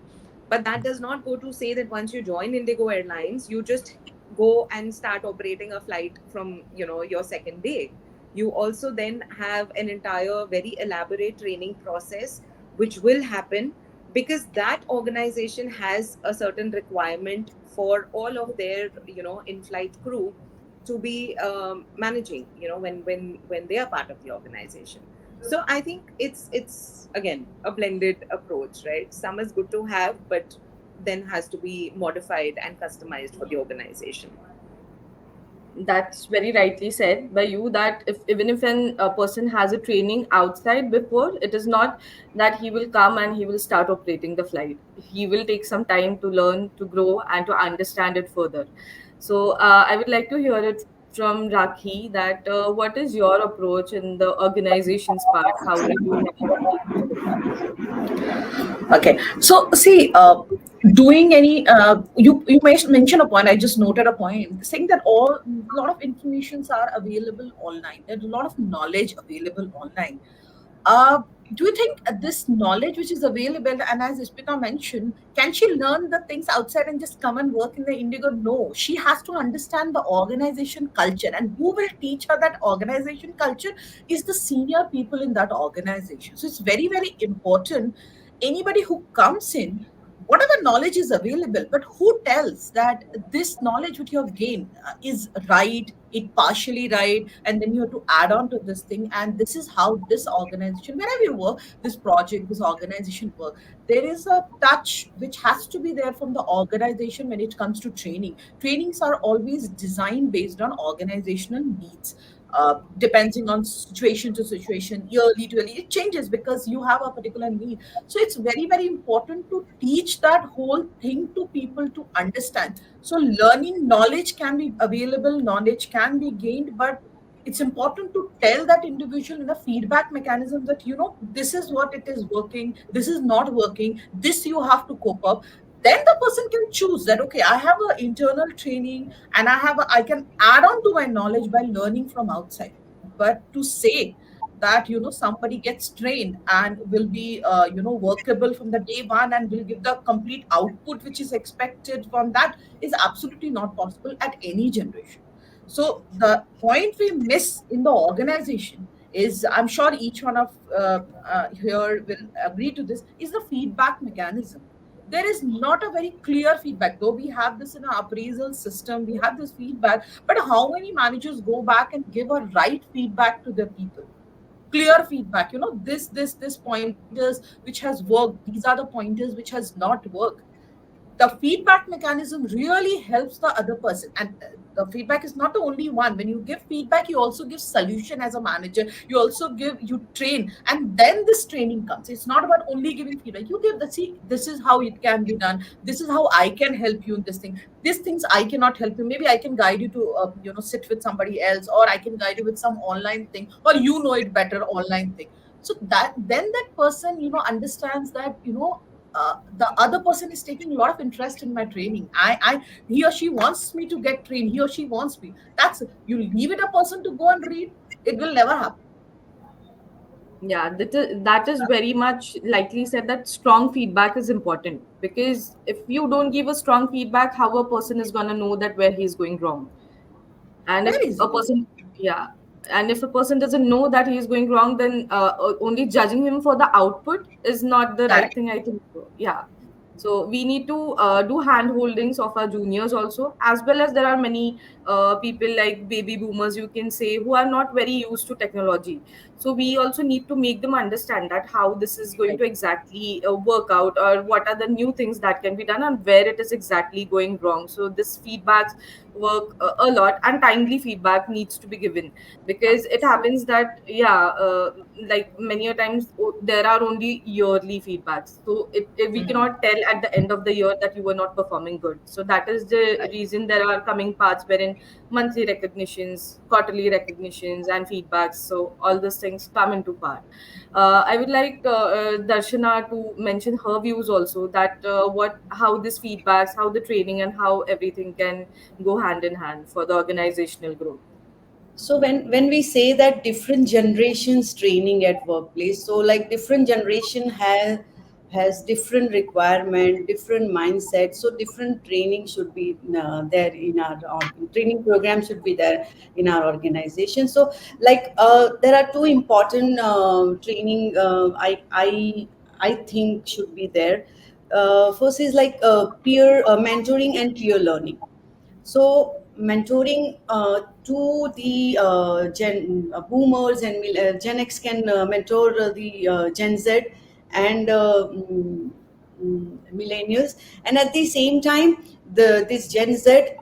But that does not go to say that once you join Indigo Airlines, you just go and start operating a flight from, your second day. You also then have an entire very elaborate training process which will happen, because that organization has a certain requirement for all of their, in-flight crew to be managing, when they are part of the organization. So I think it's again a blended approach, right? Some is good to have, but then has to be modified and customized for the organization.
That's very rightly said by you, that if even if a person has a training outside before, it is not that he will come and he will start operating the flight. He will take some time to learn, to grow, and to understand it further. So I would like to hear it from Rakhi, that what is your approach in the organization's part? How do you manage teams?
Okay, so see, doing any you mentioned a point. I just noted a point saying that all lot of informations are available online. There's a lot of knowledge available online. Uh, do you think this knowledge which is available, and as Ispita mentioned, can she learn the things outside and just come and work in the Indigo? No, she has to understand the organization culture, and who will teach her that organization culture is the senior people in that organization. So it's very, very important. Anybody who comes in, whatever knowledge is available, but who tells that this knowledge which you have gained is right, it partially right, and then you have to add on to this thing, and this is how this organization, wherever you work, this project, this organization work. There is a touch which has to be there from the organization when it comes to training. Trainings are always designed based on organizational needs. Depending on situation to situation, yearly to yearly, it changes because you have a particular need. So it's very, very important to teach that whole thing to people to understand. So learning, knowledge can be available, knowledge can be gained, but it's important to tell that individual in a feedback mechanism that, this is what it is working, this is not working, this you have to cope up. Then the person can choose that, okay, I have an internal training, and I can add on to my knowledge by learning from outside. But to say that, somebody gets trained and will be workable from the day one and will give the complete output which is expected from that is absolutely not possible at any generation. So the point we miss in the organization is, I'm sure each one of here will agree to this, is the feedback mechanism. There is not a very clear feedback, though we have this in our appraisal system, we have this feedback, but how many managers go back and give a right feedback to their people? Clear feedback, this pointers which has worked, these are the pointers which has not worked. The feedback mechanism really helps the other person, and the feedback is not the only one. When you give feedback, you also give solution. As a manager, you train, and then this training comes. It's not about only giving feedback. You give the, see, this is how it can be done, this is how I can help you in this thing, these things I cannot help you, maybe I can guide you to sit with somebody else, or I can guide you with some online thing, or it better online thing. So that then that person understands that the other person is taking a lot of interest in my training. He or she wants me to get trained. He or she wants me. That's, you leave it a person to go and read, it will never happen.
Yeah, that is very much likely said, that strong feedback is important, because if you don't give a strong feedback, how a person is going to know that where he's going wrong? And if
Very
a
zero.
person, yeah, and if a person doesn't know that he is going wrong, then only judging him for the output is not the right
Correct.
thing, I think. So yeah, so we need to do hand holdings of our juniors also, as well as there are many people like baby boomers, you can say, who are not very used to technology. So we also need to make them understand that how this is going
Right.
to exactly work out, or what are the new things that can be done, and where it is exactly going wrong. So this feedbacks work a lot, and timely feedback needs to be given, because it happens that, yeah, like many a times, there are only yearly feedbacks, so we
Mm.
cannot tell at the end of the year that you were not performing good. So that is the
Right.
reason there are coming parts wherein monthly recognitions, quarterly recognitions, and feedbacks, so all these things come into part. I would like Darshana to mention her views also, that how this feedbacks, how the training, and how everything can go hand in hand for the organizational growth.
So when we say that different generations training at workplace, so like different generation has different requirement, different mindset. So different training should be there in our training program should be there in our organization. So like there are two important training I think should be there. First is like peer mentoring and peer learning. So mentoring to the boomers and Gen X can mentor the Gen Z and millennials, and at the same time, this Gen Z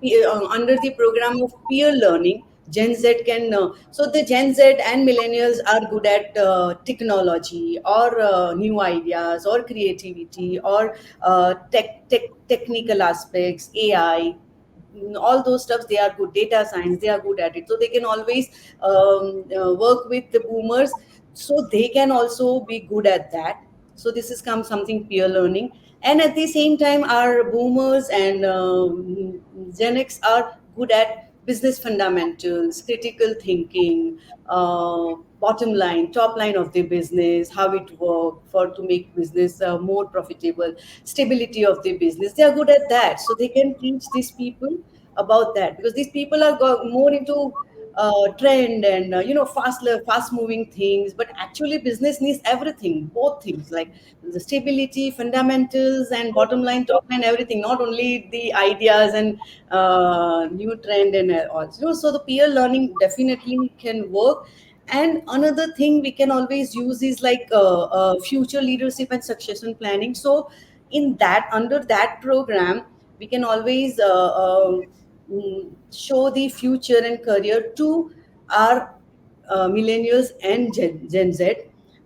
under the program of peer learning. Gen Z can so the Gen Z and millennials are good at technology or new ideas or creativity or technical aspects, AI, all those stuffs. They are good, data science, they are good at it, so they can always work with the boomers, so they can also be good at that. So this is come something peer learning. And at the same time, our boomers and Gen X are good at business fundamentals, critical thinking, bottom line, top line of the business, how it work for to make business more profitable, stability of the business. They are good at that, so they can teach these people about that, because these people are more into trend and fast moving things. But actually business needs everything, both things, like the stability, fundamentals, and bottom line, top line, everything, not only the ideas and new trend and all. So the peer learning definitely can work. And another thing we can always use is like future leadership and succession planning. So in that, under that program, we can always show the future and career to our millennials and Gen Z,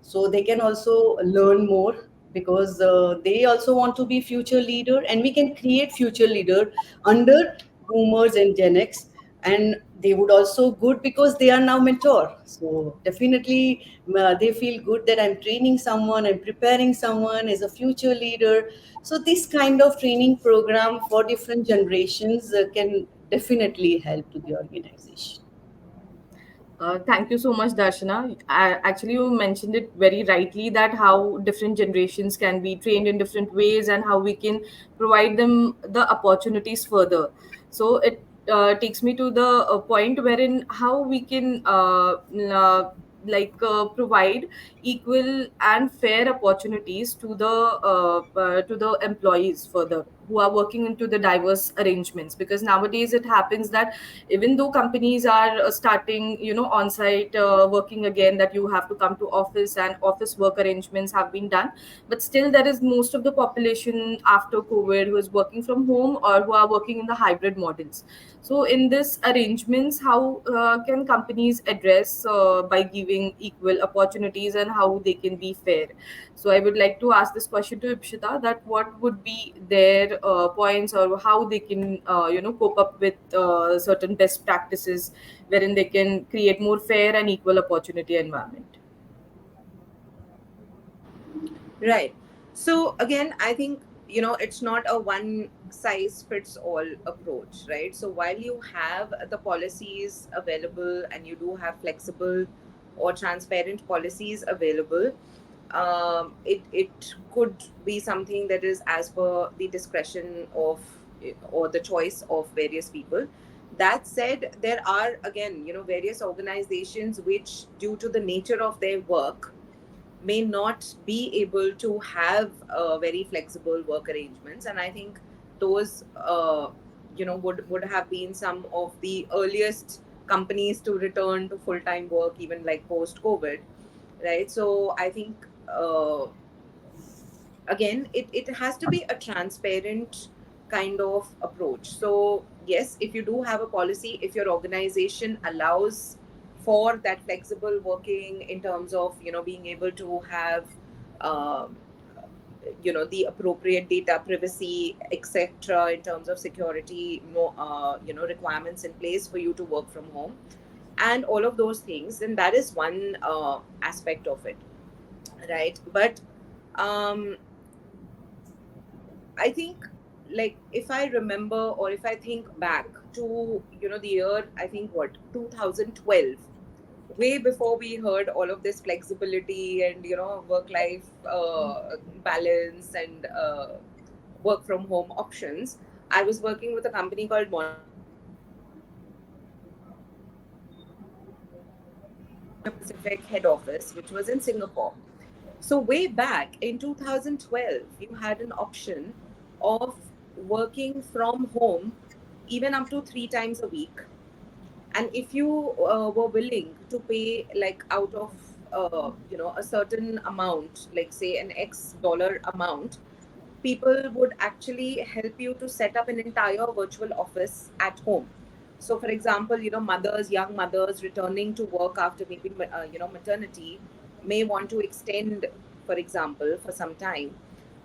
so they can also learn more, because they also want to be future leader, and we can create future leader under boomers and Gen X. And they would also good because they are now mentor, so definitely they feel good that I'm training someone, I'm preparing someone as a future leader. So this kind of training program for different generations can definitely help to the organization.
Thank you so much, Darshana. Actually, you mentioned it very rightly that how different generations can be trained in different ways and how we can provide them the opportunities further. So it takes me to the point wherein how we can provide equal and fair opportunities to the employees further who are working into the diverse arrangements, because nowadays it happens that even though companies are starting on site working again, that you have to come to office and office work arrangements have been done, but still there is most of the population after COVID who is working from home or who are working in the hybrid models. So in this arrangements, how can companies address by giving equal opportunities and how they can be fair? So I would like to ask this question to Ipshita, that what would be their points or how they can cope up with certain best practices wherein they can create more fair and equal opportunity environment.
Right. So again, I think, it's not a one size fits all approach, right? So while you have the policies available and you do have flexible or transparent policies available, it could be something that is as per the discretion of or the choice of various people. That said, there are again, various organizations which, due to the nature of their work, may not be able to have very flexible work arrangements, and I think those would have been some of the earliest companies to return to full time work, even like post COVID, right? So I think again, it has to be a transparent kind of approach. So yes, if you do have a policy, if your organization allows for that flexible working in terms of being able to have um, the appropriate data privacy, etc., in terms of security, no requirements in place for you to work from home and all of those things, then that is one aspect of it, right? But um I think, like, if I remember or if I think back to the year, I think, what, 2012, way before we heard all of this flexibility and work life balance and work from home options. I was working with a company called Asia Pacific head office, which was in Singapore. So way back in 2012, you had an option of working from home even up to 3 times a week. And if you were willing to pay like out of a certain amount, like say an X dollar amount, people would actually help you to set up an entire virtual office at home. So for example, mothers, young mothers returning to work after maybe maternity may want to extend, for example, for some time.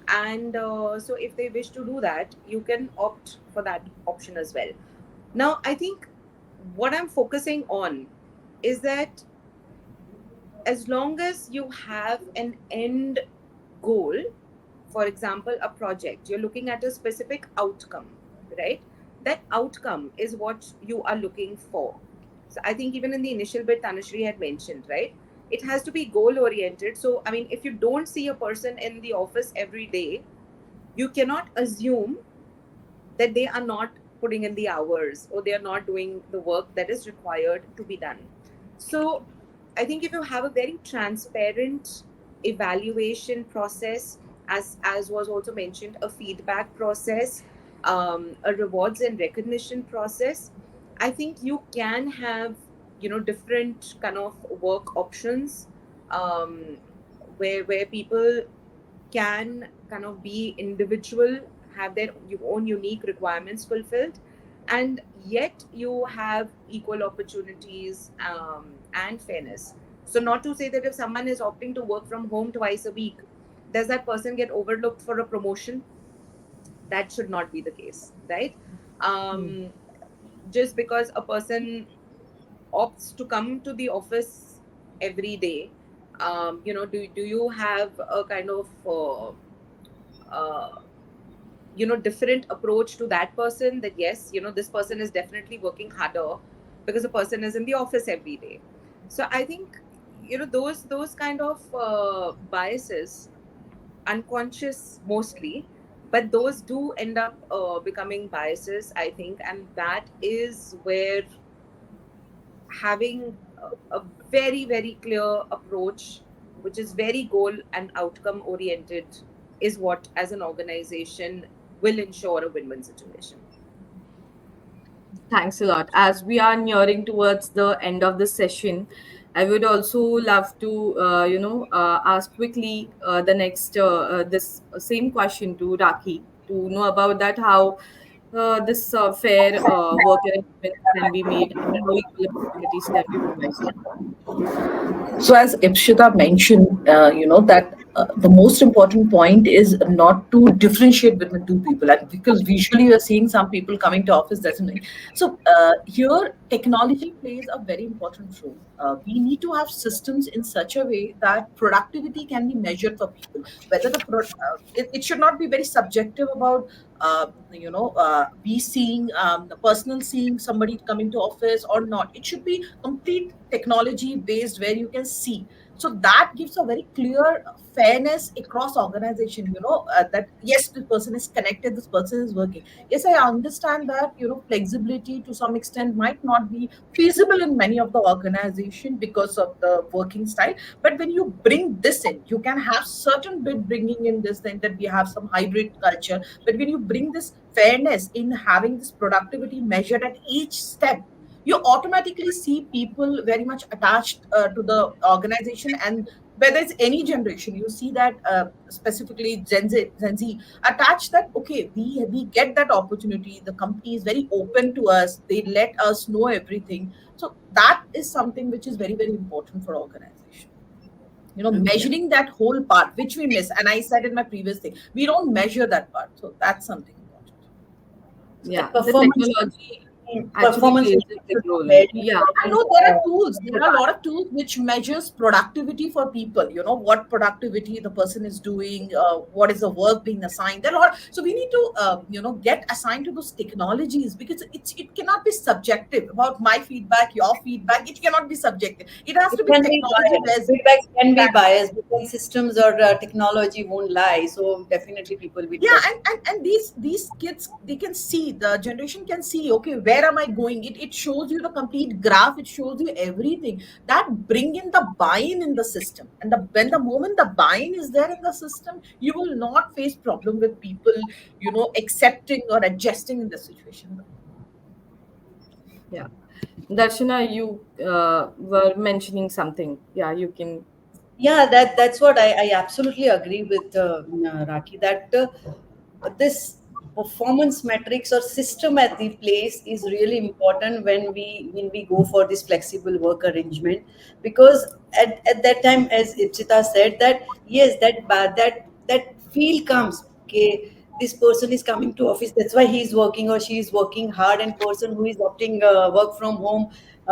And so if they wish to do that, you can opt for that option as well. Now I think what I'm focusing on is that as long as you have an end goal, for example, a project, you're looking at a specific outcome, right? That outcome is what you are looking for. So I think even in the initial bit, Tanushree had mentioned, right? It has to be goal oriented. So, I mean, if you don't see a person in the office every day, you cannot assume that they are not putting in the hours or they are not doing the work that is required to be done. So I think if you have a very transparent evaluation process, as was also mentioned, a feedback process, a rewards and recognition process, I think you can have different kind of work options, um, where people can kind of be individual, have their own unique requirements fulfilled, and yet you have equal opportunities and fairness. So, not to say that if someone is opting to work from home twice a week, does that person get overlooked for a promotion? That should not be the case, right?
Hmm.
Um, just because a person opts to come to the office every day, do you have a kind of uh, different approach to that person, that yes, this person is definitely working harder because the person is in the office every day. So I think those kind of biases, unconscious mostly, but those do end up becoming biases, I think. And that is where having a very very clear approach, which is very goal and outcome oriented, is what as an organization will ensure a win-win situation.
Thanks a lot. As we are nearing towards the end of the session, I would also love to, ask quickly this same question to Rakhi to know about that how this fair work arrangements can be made and how equal opportunities can be provided.
So, as Ipshita mentioned, that the most important point is not to differentiate between two people, and because visually you're seeing some people coming to office doesn't mean. So, here technology plays a very important role. We need to have systems in such a way that productivity can be measured for people. Whether it should not be very subjective about we seeing the personal seeing somebody coming to office or not. It should be complete technology based where you can see. So that gives a very clear fairness across organization, that yes, this person is connected, this person is working. Yes, I understand that flexibility to some extent might not be feasible in many of the organization because of the working style. But when you bring this in, you can have certain bit bringing in this thing that we have some hybrid culture. But when you bring this fairness in having this productivity measured at each step, you automatically see people very much attached to the organization. And whether it's any generation, you see that specifically Gen Z attached that, okay, we get that opportunity. The company is very open to us. They let us know everything. So that is something which is very, very important for organization.
Okay.
Measuring that whole part, which we miss. And I said in my previous thing, we don't measure that part. So that's something important. So
Yeah,
that
the
performance.
technology. actually
performance
plays a
metrics
big
should be
role.
very
Yeah,
I
important
know there are tools. There are a lot of tools which measures productivity for people. You know what productivity the person is doing, what is the work being assigned. There are a lot. So we need to, get assigned to those technologies because it cannot be subjective. About my feedback, your feedback, it cannot be subjective. It has
It
to be
can be
technology
biased.
based.
Feedbacks can be biased because systems or technology won't lie. So definitely people will
Yeah,
question.
and these kids, they can see, the generation can see, okay, where am I going? It shows you the complete graph, it shows you everything. That bring in the buy-in in the system, and when the moment the buy-in is there in the system, you will not face problem with people, accepting or adjusting in the situation.
yeah. Darshana, you were mentioning something. Yeah, you can.
Yeah, that's what I absolutely agree with Raki, that this performance metrics or system at the place is really important when we go for this flexible work arrangement, because at that time, as Ipsita said, that yes, that feel comes, okay, this person is coming to office, that's why he is working or she is working hard, and person who is opting work from home,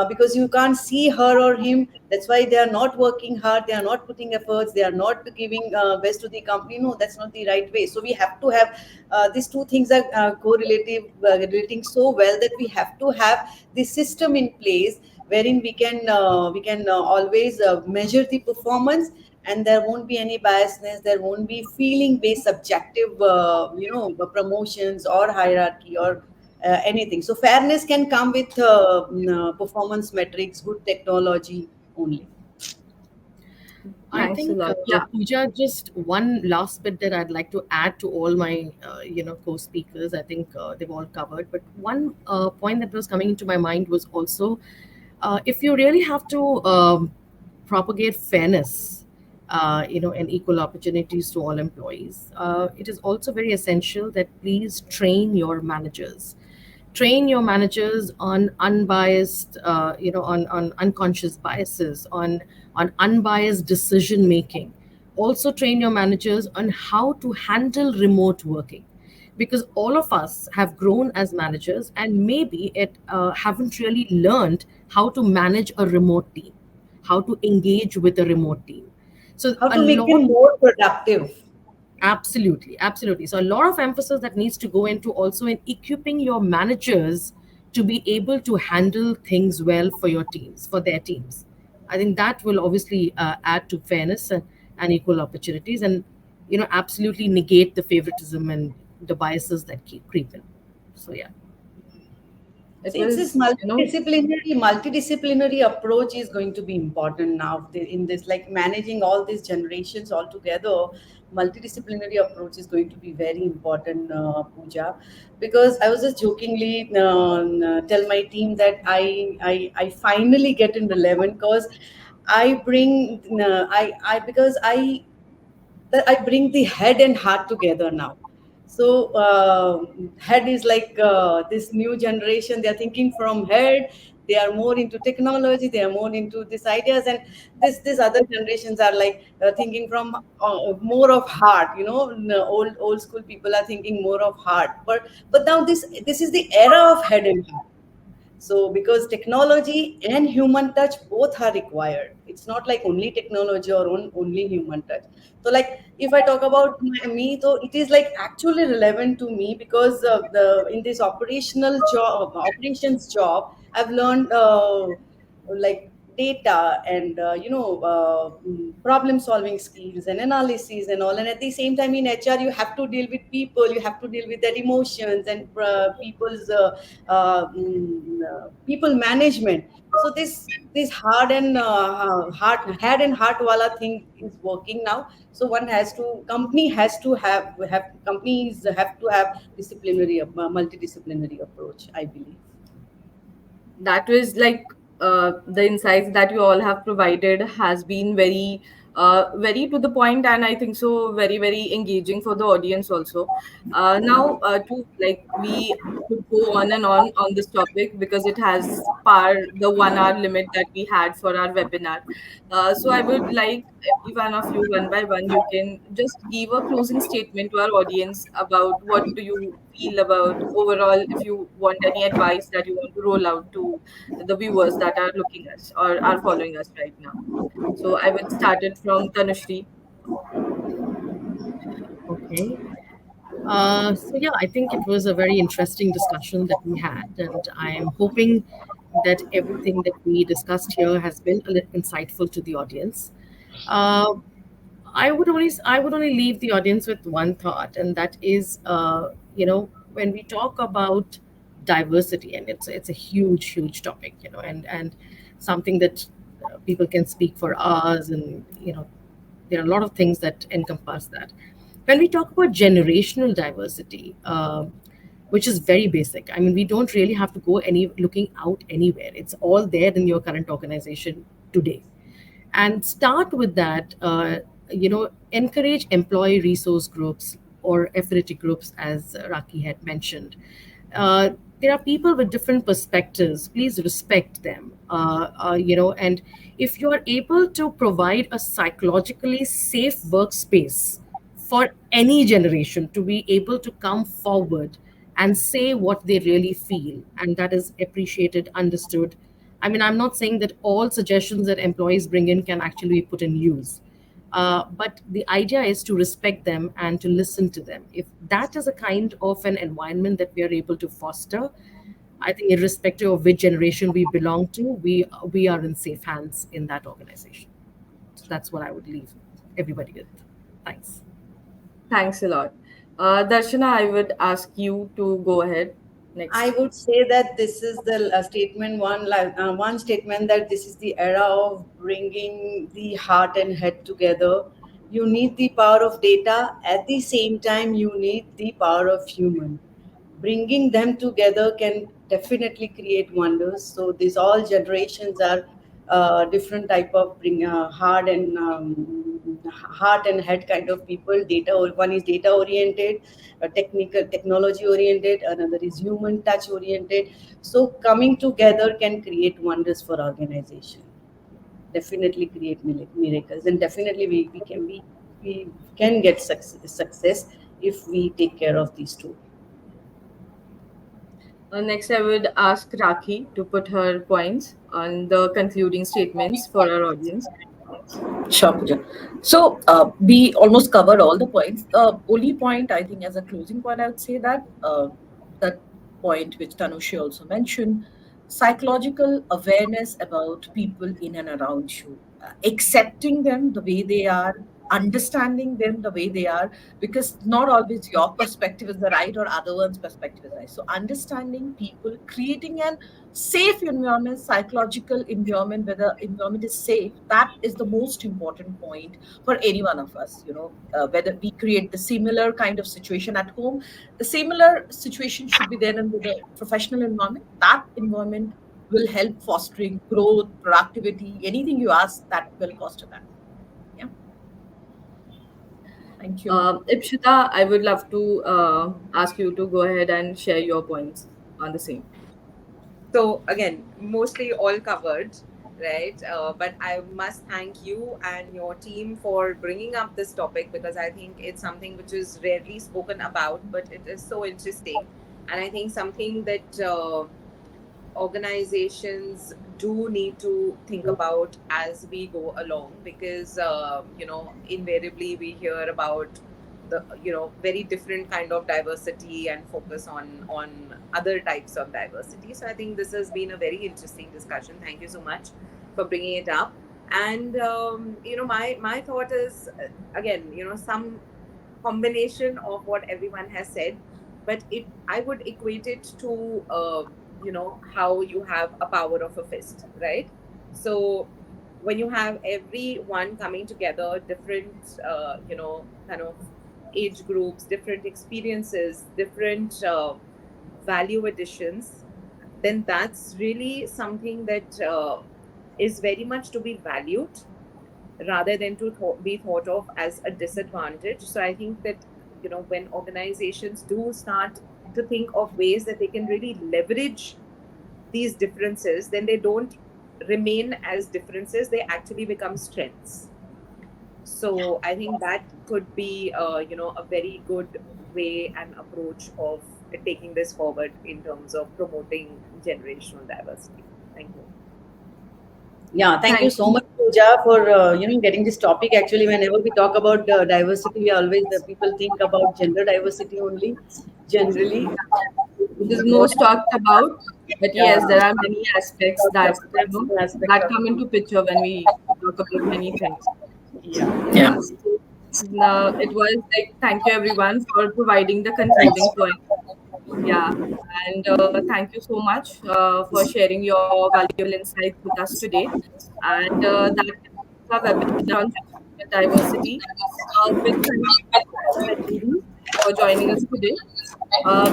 because you can't see her or him, that's why they are not working hard, they are not putting efforts, they are not giving best to the company. No, that's not the right way. So we have to have these two things are correlative, relating so well, that we have to have the system in place wherein we can always measure the performance, and there won't be any biasness, there won't be feeling based subjective promotions or hierarchy or anything. So fairness can come with performance metrics, good technology only.
I
Thanks a
think,
lot. Yeah,
Pooja, just one last bit that I'd like to add to all my, co-speakers. I think they've all covered. But one point that was coming into my mind was also, if you really have to propagate fairness, and equal opportunities to all employees, it is also very essential that please train your managers on unbiased, on unconscious biases, on unbiased decision making. Also train your managers on how to handle remote working, because all of us have grown as managers and maybe it haven't really learned how to manage a remote team, how to engage with a remote team. So
How
a
to make
lot.
them more productive.
Absolutely, absolutely. So a lot of emphasis that needs to go into also in equipping your managers to be able to handle things well for your teams, for their teams. I think that will obviously add to fairness and equal opportunities, and absolutely negate the favoritism and the biases that keep creeping. So yeah.
it
See, it's this
was,
multidisciplinary approach is going to be important now in this, like managing all these generations all together. Multidisciplinary approach is going to be very important, Pooja, because I was just jokingly tell my team that I finally get in relevant, because I bring because I bring the head and heart together now. So head is like this new generation. They are thinking from head. They are more into technology. They are more into these ideas, and this other generations are like thinking from more of heart. Old school people are thinking more of heart. But now this is the era of head and heart. So, because technology and human touch both are required, it's not like only technology or only human touch. So, like if I talk about me, so it is like actually relevant to me, because the in this operations job, I've learned like data and problem solving skills and analysis and all. And at the same time, in HR, you have to deal with people, you have to deal with their emotions and people management. So this hard and heart head and heart wala thing is working now. So one has to company has to have companies have to have disciplinary multidisciplinary approach, I believe.
that was like the insights that you all have provided has been very very to the point, and I think so very very engaging for the audience also. Now to like we could go on this topic because it has par the 1 hour limit that we had for our webinar. So I would like every one of you, one by one, you can just give a closing statement to our audience about what do you feel about overall, if you want any advice that you want to roll out to the viewers that are looking us or are following us right now. So I would start it from Tanushri.
Okay. So yeah, I think it was a very interesting discussion that we had, and I'm hoping that everything that we discussed here has been a little insightful to the audience. Uh, I would only leave the audience with one thought, and that is, when we talk about diversity, and it's a huge, huge topic, and something that people can speak for hours, and there are a lot of things that encompass that. When we talk about generational diversity, which is very basic, I mean, we don't really have to go any looking out anywhere. It's all there in your current organization today, and start with that. Encourage employee resource groups or affinity groups, as Raki had mentioned. uh, there are people with different perspectives. Please respect them. And if you are able to provide a psychologically safe workspace for any generation to be able to come forward and say what they really feel, and that is appreciated, understood. I mean, I'm not saying that all suggestions that employees bring in can actually be put in use. But the idea is to respect them and to listen to them. If that is a kind of an environment that we are able to foster, I think irrespective of which generation we belong to, we are in safe hands in that organization. So that's what I would leave everybody with. Thanks.
Thanks a lot. Darshana, I would ask you to go ahead
I
next.
would say that this is the statement one, one statement, that this is the era of bringing the heart and head together. You need the power of data. At the same time, you need the power of human. Bringing them together can definitely create wonders. So these all generations are different type of bring heart and head kind of people. One is data oriented, technical technology oriented, another is human touch oriented. So coming together can create wonders for organization, definitely create miracles, and definitely we can get success if we take care of these two.
Next, I would ask Rakhi to put her points on the concluding statements for our audience.
Sure, Pooja. So we almost covered all the points. The only point I think, as a closing point, I would say that that point which Tanushi also mentioned, psychological awareness about people in and around you, accepting them the way they are, understanding them the way they are, because not always your perspective is the right or other one's perspective is right. So understanding people, creating an safe environment, psychological environment, where the environment is safe, that is the most important point for any one of us. Whether we create the similar kind of situation at home, the similar situation should be there in the professional environment. That environment will help fostering growth, productivity, anything you ask that will foster that. Yeah. Thank you.
Ipshita, I would love to ask you to go ahead and share your points on the same.
So again, mostly all covered, right? But I must thank you and your team for bringing up this topic, because I think it's something which is rarely spoken about, but it is so interesting, and I think something that organizations do need to think about as we go along, because invariably we hear about the very different kind of diversity and focus on other types of diversity. So I think this has been a very interesting discussion. Thank you so much for bringing it up. And my thought is, again, some combination of what everyone has said, but it I would equate it to how you have a power of a fist, right? So when you have everyone coming together, different kind of age groups, different experiences, different value additions, then that's really something that is very much to be valued, rather than to be thought of as a disadvantage. So I think that when organizations do start to think of ways that they can really leverage these differences, then they don't remain as differences, they actually become strengths. So I think that could be a very good way and approach of taking this forward in terms of promoting generational diversity. Thank you.
Yeah, thank you
Thank
so
you.
much, Pooja, for getting this topic. Actually, whenever we talk about diversity, we always the people think about gender diversity only. Generally,
It is
more,
most talked about, but yes,
yeah,
there are many aspects that
different aspect
that
of
come
it.
into picture when we talk about many things.
Yeah,
Yeah. Now, it was like thank you everyone for providing the concluding point. Yeah, and thank you so much for sharing your valuable insights with us today. And that concludes our webinar on gender diversity. Big thank you to all our attendees for joining us today.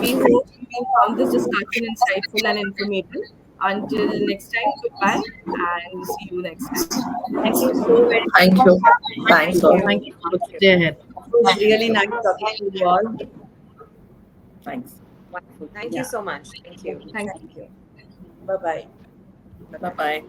We hope you found this discussion insightful and informative. Until next time, goodbye and see you next time.
thank you so very much.
Thank you.
Thank
Thanks all.
you.
Have a
Thank
good
you.
day ahead.
It was really nice talking to you all.
Thanks.
Wonderful. Thank you
Yeah,
so much. Thank you.
Thank you.
Thank you.
bye bye.
Bye
Bye
bye.
bye.